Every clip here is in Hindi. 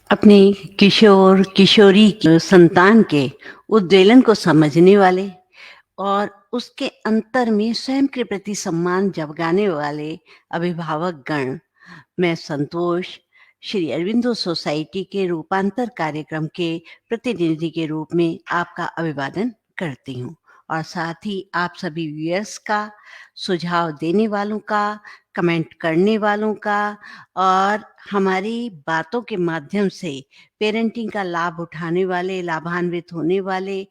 अपने किशोर किशोरी की संतान के उद्वेलन को समझने वाले और उसके अंतर में स्वयं के प्रति सम्मान जगाने वाले अभिभावक गण, मैं संतोष श्री अरविंदो सोसाइटी के रूपांतर कार्यक्रम के प्रतिनिधि के रूप में आपका अभिवादन करती हूँ और साथ ही आप सभी व्यूअर्स का, सुझाव देने वालों का, कमेंट करने वालों का और हमारी बातों के माध्यम से पेरेंटिंग का लाभ उठाने वाले, लाभान्वित होने वाले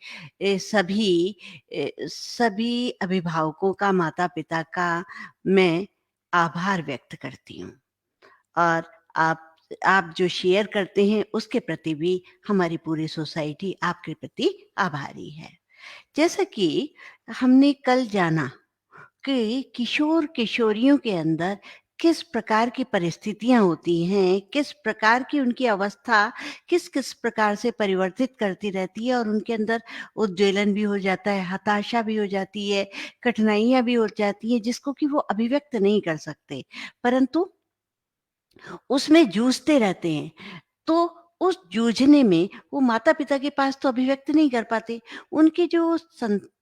सभी अभिभावकों का, माता-पिता का मैं आभार व्यक्त करती हूँ। और आप जो शेयर करते हैं उसके प्रति भी हमारी पूरी सोसाइटी आपके प्रति आभारी है। जैसा कि हमने कल जाना कि किशोर-किशोरियों के अंदर किस प्रकार की परिस्थितियाँ होती हैं, किस प्रकार की उनकी अवस्था किस-किस प्रकार से परिवर्तित करती रहती है और उनके अंदर उद्वेलन भी हो जाता है, हताशा भी हो जाती है, कठिनाइयाँ भी हो जाती हैं जिसको कि वो अभिव्यक्त नहीं कर सकते। परंतु उसमें जूझते रहते हैं। तो उस जूझने में वो माता-पिता के पास तो अभिव्यक्त नहीं कर पाते। उनके जो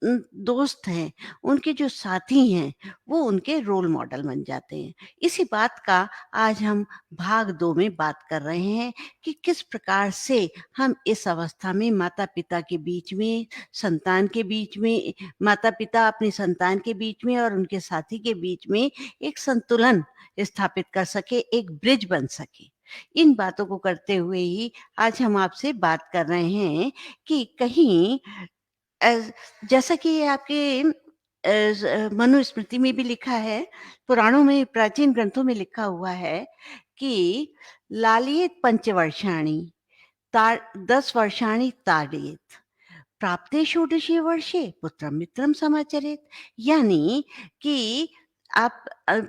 दोस्त हैं, उनके जो साथी हैं, वो उनके रोल मॉडल बन जाते हैं। इसी बात का आज हम भाग 2 में बात कर रहे हैं कि किस प्रकार से हम इस अवस्था में माता-पिता के बीच में, संतान के बीच में, माता-पिता अपनी संतान के बीच में और उनके साथी के बीच में एक संतुलन स्थापित कर सके, एक ब्रिज बन सके। इन बातों को करते हुए ही आज हम आपसे बात कर रहे हैं कि कहीं अ, जैसा कि ये आपके मनुस्मृति में भी लिखा है, पुराणों में, प्राचीन ग्रंथों में लिखा हुआ है कि लालयेत पंचवर्षाणि, 10 वर्षाणि ताडयेत, प्राप्ते षोडशे वर्षे पुत्रम मित्रम समाचरेत। यानी कि आप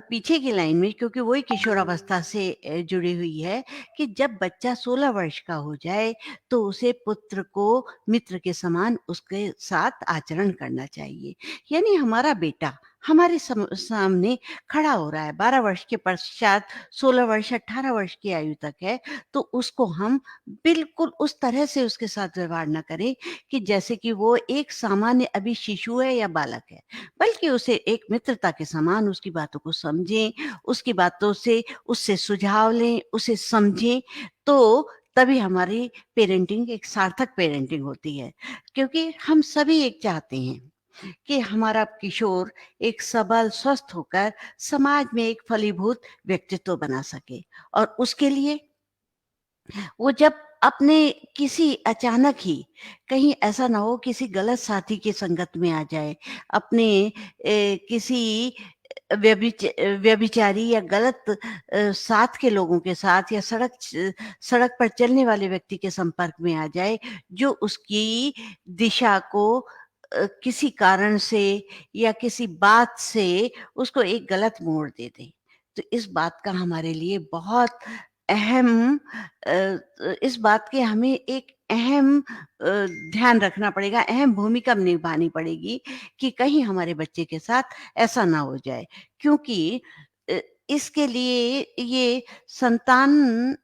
पीछे की लाइन में, क्योंकि वही किशोरावस्था से जुड़ी हुई है कि जब बच्चा 16 वर्ष का हो जाए तो उसे पुत्र को मित्र के समान उसके साथ आचरण करना चाहिए। यानी हमारा बेटा हमारे सामने खड़ा हो रहा है, 12 वर्ष के पश्चात 16 वर्ष 18 वर्ष की आयु तक है, तो उसको हम बिल्कुल उस तरह से उसके साथ व्यवहार ना करें कि जैसे कि वो एक सामान्य अभी शिशु है या बालक है, बल्कि उसे एक मित्रता के समान उसकी बातों को समझें, उसकी बातों से उससे सुझाव लें, उसे समझें, तो तभी हमारी पेरेंटिंग एक सार्थक पेरेंटिंग होती है। क्योंकि हम सभी एक चाहते हैं कि हमारा किशोर एक सबल, स्वस्थ होकर समाज में एक फलीभूत व्यक्तित्व बना सके और उसके लिए वो जब अपने किसी अचानक ही कहीं ऐसा ना हो किसी गलत साथी की संगत में आ जाए, अपने किसी व्यभिचारी या गलत साथ के लोगों के साथ या सड़क पर चलने वाले व्यक्ति के संपर्क में आ जाए, जो उसकी दिशा को किसी कारण से या किसी बात से उसको एक गलत मोड़ दे दे। तो इस बात का हमारे लिए बहुत अहम इस बात की हमें एक अहम ध्यान रखना पड़ेगा, अहम भूमिका निभानी पड़ेगी कि कहीं हमारे बच्चे के साथ ऐसा ना हो जाए। क्योंकि अ, इसके लिए ये संतान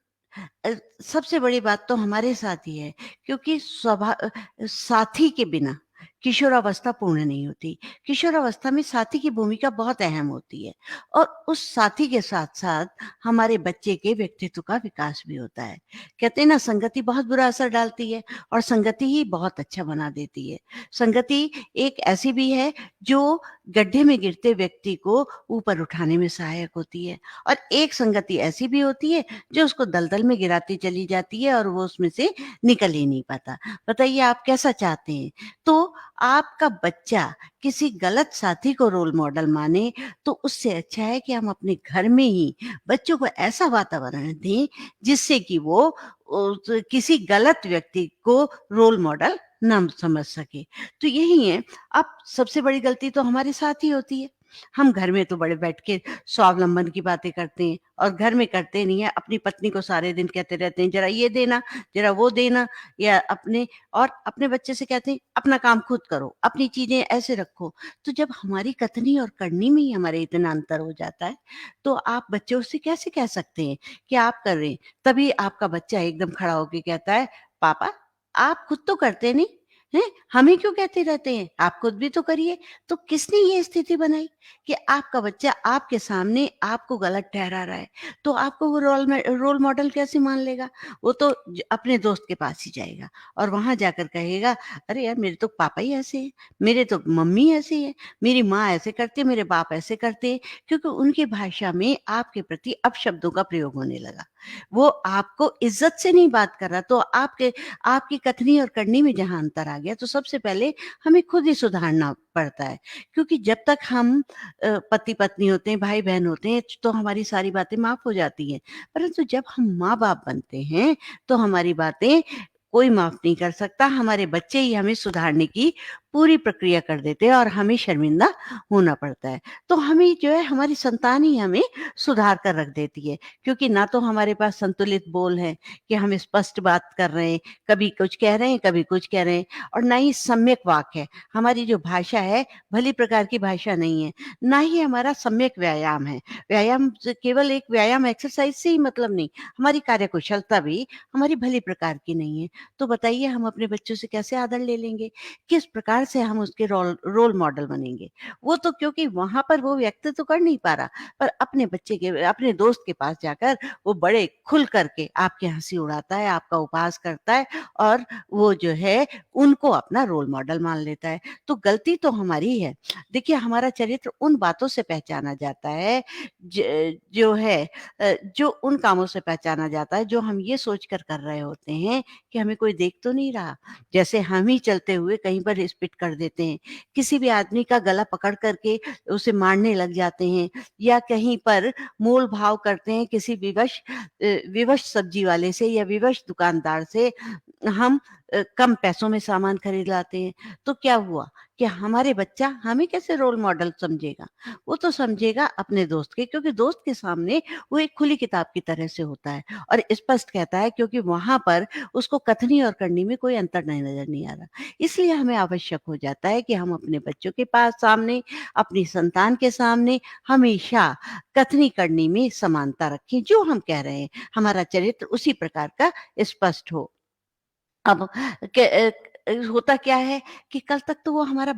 अ, सबसे बड़ी बात तो हमारे साथ ही है, क्योंकि साथी के बिना किशोरावस्था पूर्ण नहीं होती। किशोरावस्था में साथी की भूमिका बहुत अहम होती है और उस साथी के साथ-साथ हमारे बच्चे के व्यक्तित्व का विकास भी होता है। कहते हैं ना, संगति बहुत बुरा असर डालती है और संगति ही बहुत अच्छा बना देती है। संगति एक ऐसी भी है जो गड्ढे में गिरते व्यक्ति को ऊपर उठाने में सहायक होती है और एक संगति ऐसी भी होती है जो उसको दलदल में गिराती चली जाती है और वो उसमें से निकल ही नहीं पाता। बताइए आप कैसा चाहते हैं? तो आपका बच्चा किसी गलत साथी को रोल मॉडल माने, तो उससे अच्छा है कि हम अपने घर में ही बच्चों को ऐसा वातावरण दें जिससे कि वो किसी गलत व्यक्ति को रोल मॉडल ना समझ सके। तो यही है, अब सबसे बड़ी गलती तो हमारे साथ ही होती है। हम घर में तो बड़े बैठ के स्वावलंबन की बातें करते हैं और घर में करते नहीं है, अपनी पत्नी को सारे दिन कहते रहते हैं, "ज़रा ये देना, ज़रा वो देना" या अपने बच्चे से कहते हैं, "अपना काम खुद करो, अपनी चीज़ें ऐसे रखो।" तो जब हमारी कथनी और करनी में ही हमारे इतना अंतर हो जाता है, तो आप बच्चों से कैसे कह सकते हैं कि आप कर रहे हैं? तभी आपका बच्चा एकदम खड़ा होके कहता है, "पापा, आप खुद तो करते नहीं, हैं? हमें क्यों कहते रहते हैं? आप खुद भी तो करिए।" तो किसने ये स्थिति बनाई कि आपका बच्चा आपके सामने आपको गलत ठहरा रहा है, तो आपको वो रोल मॉडल कैसे मान लेगा? वो तो अपने दोस्त के पास ही जाएगा और वहां जाकर कहेगा, अरे यार, मेरे तो पापा ही ऐसे हैं, मेरे तो मम्मी ऐसी है, मेरी माँ ऐसे करती है, मेरे बाप ऐसे करते हैं, क्योंकि उनकी भाषा में आपके प्रति अपशब्दों का प्रयोग होने लगा। वो आपको इज्जत से नहीं बात कर रहा, तो आपकी कथनी और करनी में जहाँ अंतर आ गया, तो सबसे पहले हमें खुद ही सुधारना पड़ता है। क्योंकि जब तक हम पति-पत्नी होते हैं, भाई-बहन होते हैं, तो हमारी सारी बातें माफ़ हो जाती हैं। परंतु जब हम माँ-बाप बनते हैं, तो हमारी बातें कोई माफ़ नहीं कर सकता। हमारे बच्चे ही हमें सुधारने की पूरी प्रक्रिया कर देते हैं और हमें शर्मिंदा होना पड़ता है। तो हमें जो है, हमारी संतान ही हमें सुधार कर रख देती है, क्योंकि ना तो हमारे पास संतुलित बोल है कि हम स्पष्ट बात कर रहे हैं, कभी कुछ कह रहे हैं, कभी कुछ कह रहे हैं, और ना ही सम्यक वाक है। हमारी जो भाषा है, भली प्रकार की भाषा नहीं है, ना ही हमारा सम्यक व्यायाम है। व्यायाम से केवल एक व्यायाम एक्सरसाइज से ही मतलब नहीं, हमारी कार्यकुशलता भी हमारी भली प्रकार की नहीं है। तो बताइए, हम अपने बच्चों से कैसे आदर ले लेंगे? किस प्रकार से हम उसके रोल रोल मॉडल बनेंगे? वो तो क्योंकि वहाँ पर वो व्यक्त तो कर नहीं पा रहा, पर अपने दोस्त के पास जाकर वो बड़े खुल करके आपकी हँसी उड़ाता है, आपका उपहास करता है और वो जो है, उनको अपना रोल मॉडल मान लेता है। तो गलती तो हमारी ही है। देखिए, हमारा चरित्र उन बातों से पहचाना जाता है, जो है जो उन कामों से पहचाना जाता है जो हम ये सोचकर कर रहे होते हैं कि हमें कोई देख तो नहीं रहा। जैसे हम ही चलते हुए कहीं पर स्पिट कर देते हैं, किसी भी आदमी का गला पकड़ करके उसे मारने लग जाते हैं, या कहीं पर मोल भाव करते हैं किसी विवश सब्जी वाले से या विवश दुकानदार से, हम कम पैसों में सामान खरीद लाते हैं। तो क्या हुआ कि हमारे बच्चा हमें कैसे रोल मॉडल समझेगा? वो तो समझेगा अपने दोस्त के, क्योंकि दोस्त के सामने वो एक खुली किताब की तरह से होता है और स्पष्ट कहता है, क्योंकि वहाँ पर उसको कथनी और करनी में कोई अंतर नहीं नज़र नहीं आ रहा। इसलिए हमें आवश्यक हो जाता है कि हम अपने बच्चों के पास सामने, अपनी संतान के सामने हमेशा कथनी करनी में समानता रखें। जो हम कह रहे हैं, हमारा चरित्र उसी प्रकार का स्पष्ट हो। अब होता क्या है कि कल तक तो वो हमारा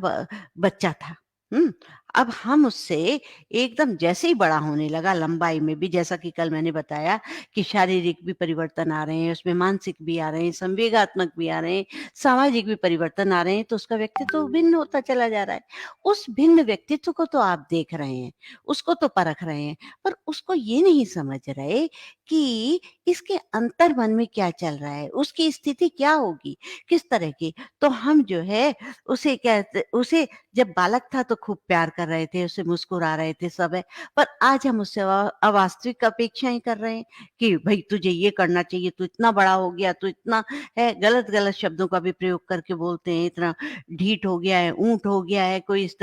बच्चा था। हुँ? अब हम उससे एकदम जैसे ही बड़ा होने लगा, लंबाई में भी, जैसा कि कल मैंने बताया कि शारीरिक भी परिवर्तन आ रहे हैं, उसमें मानसिक भी आ रहे हैं, संवेगात्मक भी आ रहे हैं, सामाजिक भी परिवर्तन आ रहे हैं, तो उसका व्यक्तित्व भिन्न होता चला जा रहा है। उस भिन्न व्यक्तित्व को तो आप देख रहे हैं, उसको तो परख रहे हैं, पर उसको ये नहीं समझ रहे कि इसके अंतर्मन में क्या चल रहा है, उसकी स्थिति क्या होगी, किस तरह की। तो हम जो है, उसे जब बालक था तो खूब प्यार कर रहे थे, उसे मुस्कुरा रहे थे, सब है। पर आज हम उससे अवास्तविक अपेक्षाएँ कर रहे हैं कि भई तुझे ये करना चाहिए, तू इतना बड़ा हो गया, तू इतना है, गलत-गलत शब्दों का भी प्रयोग करके बोलते हैं, इतना ढीठ हो गया है, ऊँट हो गया है, कोई इस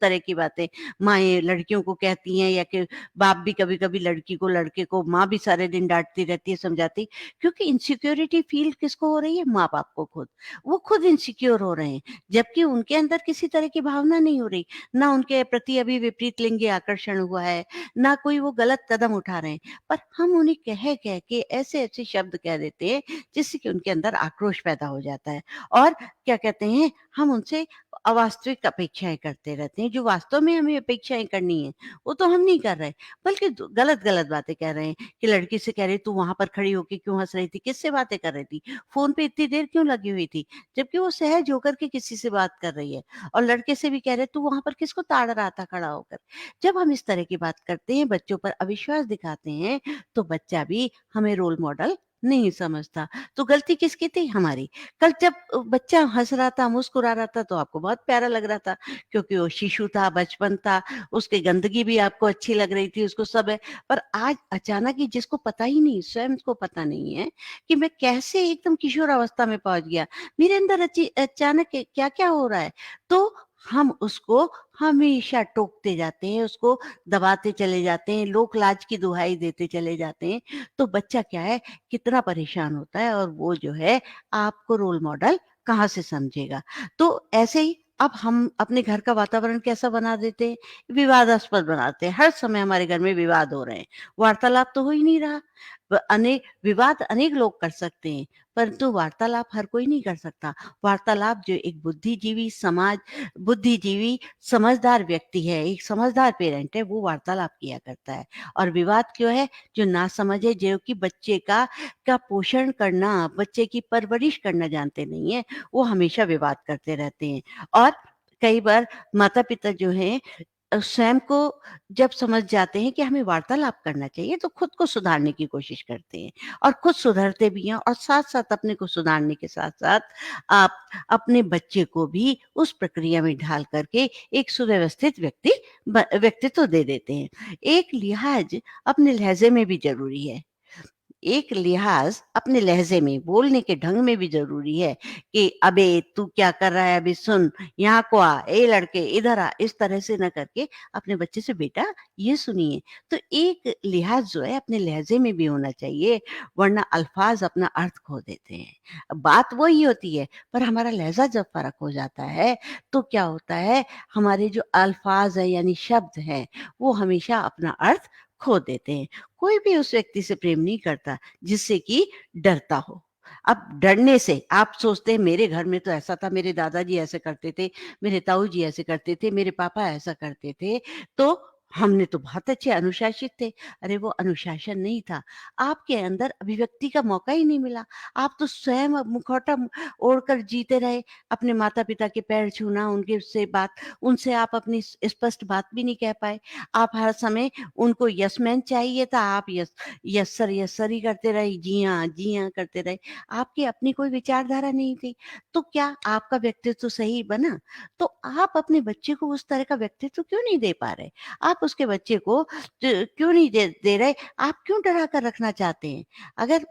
तरह की बातें माएँ लड़कियों को कहती हैं, या कि बाप भी कभी-कभी लड़की को, लड़के को, माँ भी सारे दिन डाँटती रहती है, समझाती, क्योंकि इनसिक्योरिटी फ़ील किसको हो रही है? माँ-बाप को खुद। वो खुद इनसिक्योर हो रहे हैं, जबकि उनके अंदर किसी तरह की भावना नहीं हो रही। ना उनके प्रति अभी विपरीत लिंगी आकर्षण हुआ है, ना कोई वो गलत कदम उठा रहे हैं। पर हम उन्हें कह-कह के ऐसे-ऐसे शब्द कह देते हैं, जिससे कि उनके अंदर आक्रोश पैदा हो जाता है। और क्या कहते हैं, हम उनसे अवास्तविक अपेक्षाएँ करते रहते हैं, जो वास्तव में हमें अपेक्षाएँ करनी है, वो तो हम नहीं कर रहे, बल्कि गलत-गलत बातें कह रहे हैं। कि लड़की से कह रही, तू वहाँ पर खड़ी होके क्यों हँस रही थी? किससे बातें कर रही थी? फ़ोन पे इतनी देर क्यों लगी हुई थी? जबकि वो सहज होकर के किसी से बात कर रही है। और लड़के से भी कह रहे, तू वहाँ पर किसको ताड़ रहा था खड़ा होकर? जब हम इस तरह की बात करते हैं, बच्चों पर अविश्वास दिखाते हैं, तो बच्चा भी हमें रोल मॉडल नहीं समझता। तो गलती किसकी थी? हमारी। कल जब बच्चा हँस रहा था, मुस्कुरा रहा था, तो आपको बहुत प्यारा लग रहा था, क्योंकि वो शिशु था, बचपन था, उसकी गंदगी भी आपको अच्छी लग रही थी, उसको सब है। पर आज अचानक ही, जिसको पता ही नहीं, स्वयं को पता नहीं है कि मैं कैसे एकदम किशोर अवस्था में पहुँच गया। मेरे अंदर अचानक क्या-क्या हो रहा है? तो हम उसको हमेशा टोकते जाते हैं, उसको दबाते चले जाते हैं, लोक लाज की दुहाई देते चले जाते हैं, तो बच्चा क्या है, कितना परेशान होता है और वो जो है आपको रोल मॉडल कहाँ से समझेगा। तो ऐसे ही अब हम अपने घर का वातावरण कैसा बना देते हैं, विवादास्पद बनाते हैं। हर समय हमारे घर में विवाद हो रहे हैं, वार्तालाप तो हो ही नहीं रहा। अनेक विवाद अनेक लोग कर सकते हैं, परंतु वार्तालाप हर कोई नहीं कर सकता। वार्तालाप जो एक बुद्धिजीवी समझदार व्यक्ति है, एक समझदार पेरेंट है, वो वार्तालाप किया करता है। और विवाद क्यों है? जो नासमझ है, जो कि बच्चे का पोषण करना, बच्चे की परवरिश करना जानते नहीं है, वो हमेशा विवाद करते रहते हैं। और कई बार माता-पिता जो हैं स्वयं को जब समझ जाते हैं कि हमें वार्तालाप करना चाहिए, तो खुद को सुधारने की कोशिश करते हैं और खुद सुधरते भी हैं, और साथ-साथ अपने को सुधारने के साथ-साथ आप अपने बच्चे को भी उस प्रक्रिया में ढाल करके एक सुव्यवस्थित व्यक्तित्व दे देते हैं। एक लिहाज अपने लहज़े में भी ज़रूरी है। एक लिहाज अपने लहज़े में, बोलने के ढंग में भी ज़रूरी है कि अबे तू क्या कर रहा है, अभी सुन, यहाँ को आ, ए लड़के इधर आ, इस तरह से ना करके अपने बच्चे से बेटा ये सुनिए। तो एक लिहाज जो है अपने लहज़े में भी होना चाहिए, वरना अल्फाज अपना अर्थ खो देते हैं। बात वही होती है, पर हमारा लहज़ा जब फ़र्क हो जाता है, तो क्या होता है, हमारे जो अल्फाज हैं यानी शब्द हैं, वो हमेशा अपना अर्थ खो देते हैं। कोई भी उस व्यक्ति से प्रेम नहीं करता जिससे कि डरता हो। अब डरने से आप सोचते हैं मेरे घर में तो ऐसा था, मेरे दादाजी ऐसे करते थे, मेरे ताऊ जी ऐसे करते थे, मेरे पापा ऐसा करते थे, तो हमने तो बहुत अच्छे अनुशासित थे। अरे वो अनुशासन नहीं था, आपके अंदर अभिव्यक्ति का मौका ही नहीं मिला। आप तो स्वयं मुखौटा ओढ़कर जीते रहे, अपने माता-पिता के पैर छूना, उनके से बात उनसे आप अपनी स्पष्ट बात भी नहीं कह पाए। आप हर समय उनको यस मैन चाहिए था, आप यस सर ही करते रहे, जी हाँ करते रहे। आपकी अपनी कोई विचारधारा नहीं थी, तो क्या आपका व्यक्तित्व सही बना? तो आप अपने बच्चे को उस तरह का व्यक्तित्व क्यों नहीं दे पा रहे? आप उसके बच्चे को क्यों नहीं दे दे रहे? आप क्यों डरा कर रखना चाहते हैं? अगर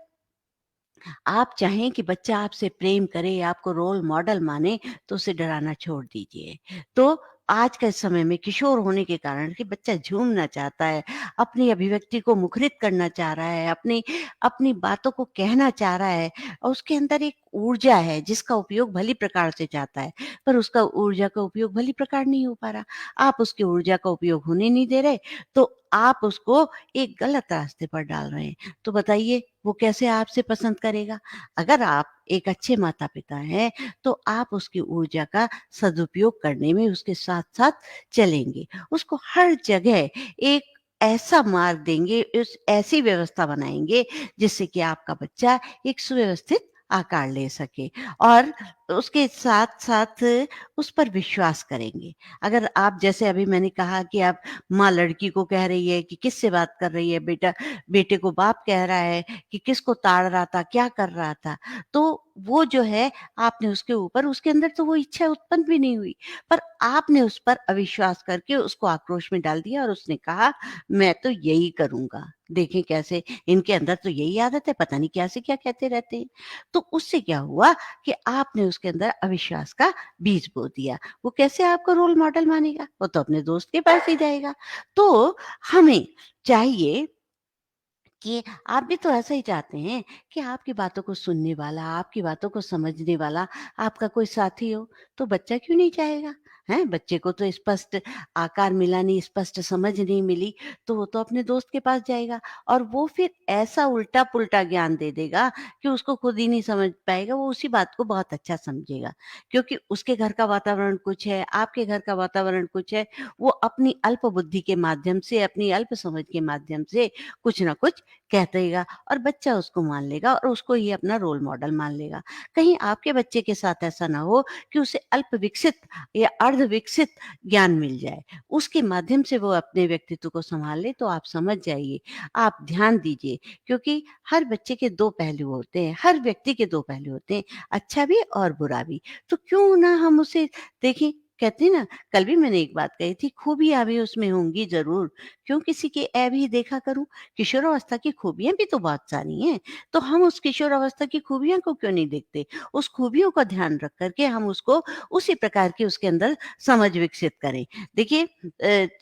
आप चाहें कि बच्चा आपसे प्रेम करे, आपको रोल मॉडल माने, तो उसे डराना छोड़ दीजिए। तो आज के समय में किशोर होने के कारण कि बच्चा झूमना चाहता है, अपनी अभिव्यक्ति को मुखरित करना चाह रहा है, अपनी अपनी बातों को कहना चाह रहा है, और उसके अंदर एक ऊर्जा है जिसका उपयोग भली प्रकार से चाहता है, पर उसका ऊर्जा का उपयोग भली प्रकार नहीं हो पा रहा। आप उसकी ऊर्जा का उपयोग होने नहीं दे रहे, तो आप उसको एक गलत रास्ते पर डाल रहे हैं। तो बताइए वो कैसे आपसे पसंद करेगा? अगर आप एक अच्छे माता-पिता हैं, तो आप उसकी ऊर्जा का सदुपयोग करने में उसके साथ-साथ चलेंगे। उसको हर जगह एक ऐसा मार्ग देंगे, ऐसी व्यवस्था बनाएँगे जिससे कि आपका बच्चा एक सुव्यवस्थित आकार ले सके, और उसके साथ-साथ उस पर विश्वास करेंगे। अगर आप, जैसे अभी मैंने कहा कि आप माँ लड़की को कह रही है कि किससे बात कर रही है, बेटा बेटे को बाप कह रहा है कि किसको ताड़ रहा था, क्या कर रहा था। तो वो जो है, आपने उसके ऊपर, उसके अंदर तो वो इच्छा उत्पन्न भी नहीं हुई, पर आपने उस पर अविश्वास करके उसको आक्रोश में डाल दिया और उसने कहा, "मैं तो यही करूँगा।" देखें कैसे, इनके अंदर तो यही आदत है, पता नहीं क्या से क्या कहते रहते हैं। तो उससे क्या हुआ कि आपने उसके अंदर अविश्वास का बीज बो दिया। वो कैसे आपको रोल मॉडल मानेगा? वो तो अपने दोस्त के पास ही जाएगा। तो हमें चाहिए कि आप भी तो ऐसा ही चाहते हैं कि आपकी बातों को सुनने वाला, आपकी बातों को समझने वाला आपका कोई साथी हो, तो बच्चा क्यों नहीं चाहेगा? हैं? बच्चे को तो स्पष्ट आकार मिला नहीं, स्पष्ट समझ नहीं मिली, तो वो तो अपने दोस्त के पास जाएगा, और वो फिर ऐसा उल्टा-पुल्टा ज्ञान दे देगा कि उसको खुद ही नहीं समझ पाएगा, वो उसी बात को बहुत अच्छा समझेगा। क्योंकि उसके घर का वातावरण कुछ है, आपके घर का वातावरण कुछ है, वो अपनी अल्प बुद्धि के माध्यम से, अपनी अल्प समझ के माध्यम से कुछ ना कुछ कह देगा, और बच्चा उसको मान लेगा और उसको ही अपना रोल मॉडल मान लेगा। कहीं आपके बच्चे के साथ ऐसा ना हो कि उसे अल्प विकसित या अर्ध विकसित ज्ञान मिल जाए, उसके माध्यम से वो अपने व्यक्तित्व को संभाल ले, तो आप समझ जाइए, आप ध्यान दीजिए, क्योंकि हर बच्चे के 2 पहलू होते हैं, हर व्यक्ति के 2 पहलू होते हैं, अच्छा भी और बुरा भी। तो क्यों ना हम उसे देखें, कहते हैं ना, कल भी मैंने एक बात कही थी, खूबियाँ भी उसमें होंगी ज़रूर, क्यों किसी के ऐब ही देखा करूँ? किशोरावस्था की खूबियाँ भी तो बहुत सारी हैं, तो हम उस किशोरावस्था की खूबियों को क्यों नहीं देखते? उस खूबियों का ध्यान रख कर के हम उसको उसी प्रकार की उसके अंदर समझ विकसित करें। देखिए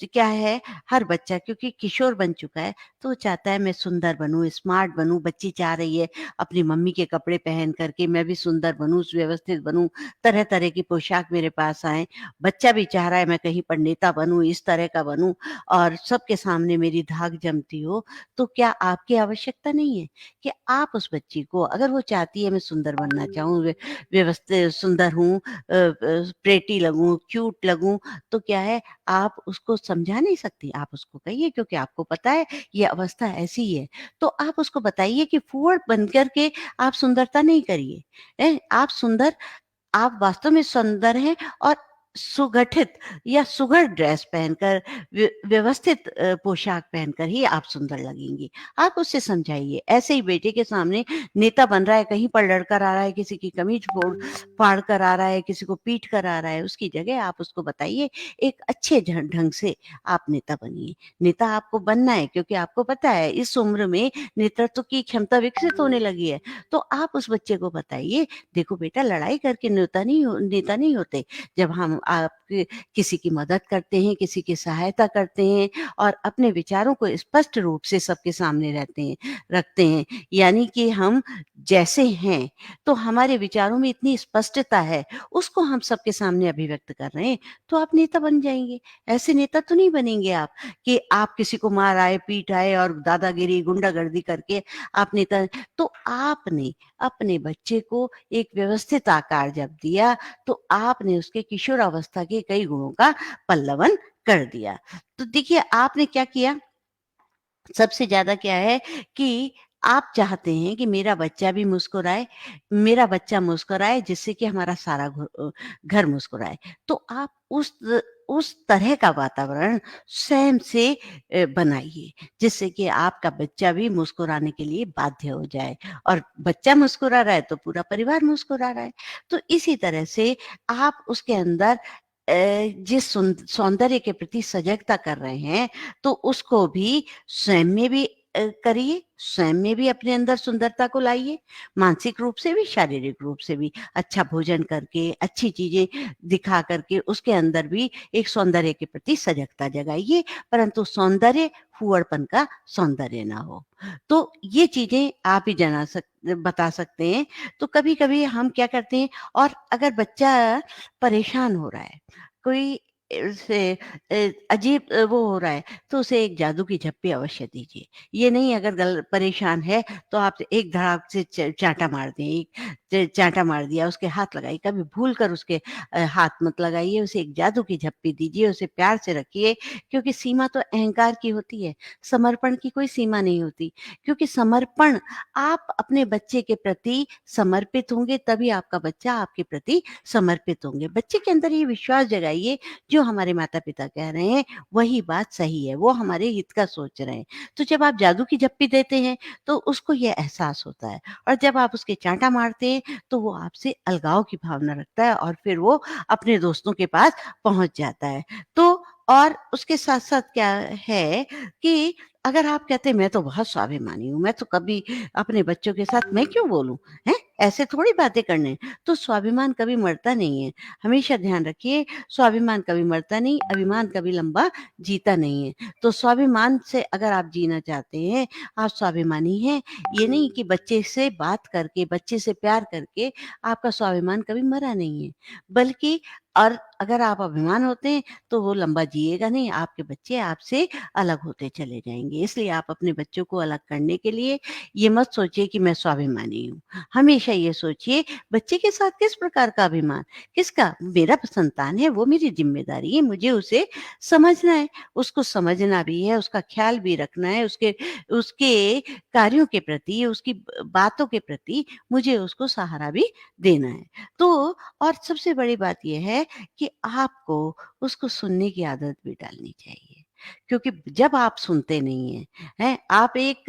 क्या है, हर बच्चा क्योंकि किशोर बन चुका है, तो वो चाहता है मैं सुंदर बनूँ, स्मार्ट बनूँ, बच्ची चाह रही है अपनी मम्मी के कपड़े पहन कर के मैं भी सुंदर बनूँ, सुव्यवस्थित बनूँ, तरह-तरह की पोशाक मेरे पास आएँ। बच्चा भी चाह रहा है मैं कहीं पर नेता बनूँ, इस तरह का बनूँ और सबके सामने मेरी धाक जमती हो, तो क्या आपकी आवश्यकता नहीं है कि आप उस बच्ची को अगर वो चाहती है मैं सुंदर बनना चाहूँ, व्यवस्थित सुंदर हूँ, प्रेटी लगूँ, क्यूट लगूँ, तो क्या है आप उसको समझा नहीं सकती? आप उसको कहिए क्योंकि आपको पता है ये अवस्था ऐसी ही है। तो आप उसको बताइए कि फूहड़ बन कर के आप सुंदरता नहीं करिए। आप वास्तव में सुंदर हैं और सुगठित या सुघड़ ड्रेस पहनकर व्यवस्थित पोशाक पहनकर ही आप सुंदर लगेंगी। आप उससे समझाइए। ऐसे ही बेटे के सामने नेता बन रहा है, कहीं पर लड़कर आ रहा है, किसी की कमीज फाड़ कर आ रहा है, किसी को पीट कर आ रहा है, उसकी जगह आप उसको बताइए एक अच्छे ढंग से आप नेता बनिए। नेता आपको बनना है क्योंकि आपको पता है इस उम्र में नेतृत्व की क्षमता विकसित होने लगी है। तो आप उस बच्चे को बताइए, देखो बेटा लड़ाई करके नेता नहीं होते। जब हम आपके किसी की मदद करते हैं, किसी की सहायता करते हैं और अपने विचारों को स्पष्ट रूप से सबके सामने रखते हैं, यानी कि हम जैसे हैं, तो हमारे विचारों में इतनी स्पष्टता है, उसको हम सबके सामने अभिव्यक्त कर रहे हैं, तो आप नेता बन जाएँगे। ऐसे नेता तो नहीं बनेंगे आप कि आप किसी को मार आए, पीट आए और दादागिरी, गुंडागर्दी करके आप नेता। तो आपने अपने बच्चे को एक व्यवस्थित आकार जब दिया, तो आपने उसके किशोरावस्था के कई गुणों का पल्लवन कर दिया। तो देखिए आपने क्या किया, सबसे ज़्यादा क्या है कि आप चाहते हैं कि मेरा बच्चा भी मुस्कुराए, मेरा बच्चा मुस्कुराए जिससे कि हमारा सारा घर मुस्कुराए। तो आप उस तरह का वातावरण स्वयं से बनाइए, जिससे कि आपका बच्चा भी मुस्कुराने के लिए बाध्य हो जाए और बच्चा मुस्कुरा रहा है तो पूरा परिवार मुस्कुरा रहा है। तो इसी तरह से आप उसके अंदर जिस सौंदर्य के प्रति सजगता कर रहे हैं, तो उसको भी स्वयं में भी करिए, स्वयं में भी अपने अंदर सुंदरता को लाइए, मानसिक रूप से भी, शारीरिक रूप से भी। अच्छा भोजन करके, अच्छी चीज़ें दिखा करके उसके अंदर भी एक सौंदर्य के प्रति सजगता जगाइए, परंतु सौंदर्य फूहड़पन का सौंदर्य ना हो। तो ये चीज़ें आप ही बता सकते हैं। तो कभी-कभी हम क्या करते हैं, और अगर बच्चा परेशान हो रहा है, कोई से अजीब वो हो रहा है, तो उसे एक जादू की झप्पी अवश्य दीजिए। ये नहीं अगर परेशान है तो आप एक धड़ाक से चाँटा मार दें, एक चाँटा मार दिया, उसके हाथ लगाइए, कभी भूल कर उसके हाथ मत लगाइए, उसे एक जादू की झप्पी दीजिए, उसे प्यार से रखिए, क्योंकि सीमा तो अहंकार की होती है, समर्पण की कोई सीमा नहीं होती। क्योंकि समर्पण, आप अपने बच्चे के प्रति समर्पित होंगे तभी आपका बच्चा आपके प्रति समर्पित होंगे। बच्चे के अंदर ये विश्वास जगाइए, जो हमारे माता-पिता कह रहे हैं, वही बात सही है, वो हमारे हित का सोच रहे हैं। तो जब आप जादू की झप्पी देते हैं, तो उसको ये एहसास होता है, और जब आप उसके चाँटा मारते हैं, तो वो आपसे अलगाव की भावना रखता है और फिर वो अपने दोस्तों के पास पहुँच जाता है। तो और उसके साथ-साथ क्या है कि अगर आप कहते हैं मैं तो बहुत स्वाभिमानी हूँ, मैं तो कभी अपने बच्चों के साथ मैं क्यों बोलूँ? हैं? ऐसे थोड़ी बातें करने हैं। तो स्वाभिमान कभी मरता नहीं है। हमेशा ध्यान रखिए, स्वाभिमान कभी मरता नहीं, अभिमान कभी लंबा जीता नहीं है। तो स्वाभिमान से अगर आप जीना चाहते हैं, आप स्वाभिमानी हैं, ये नहीं कि बच्चे से बात करके, बच्चे से प्यार करके आपका स्वाभिमान कभी मरा नहीं है। बल्कि और अगर आप अभिमान होते हैं, तो वो लंबा जिएगा नहीं, आपके बच्चे आपसे अलग होते चले जाएँगे। इसलिए आप अपने बच्चों को अलग करने के लिए ये मत सोचिए कि मैं स्वाभिमानी हूँ। हमेशा ये सोचिए बच्चे के साथ किस प्रकार का अभिमान, किसका? मेरा संतान है, वो मेरी ज़िम्मेदारी है, मुझे उसे समझना है, उसको समझना भी है, उसका ख़्याल भी रखना है, उसके उसके कार्यों के प्रति, उसकी बातों के प्रति मुझे उसको सहारा भी देना है। तो और सबसे बड़ी बात ये है कि आपको उसको सुनने की आदत भी डालनी चाहिए। क्योंकि जब आप सुनते नहीं हैं, हैं? आप एक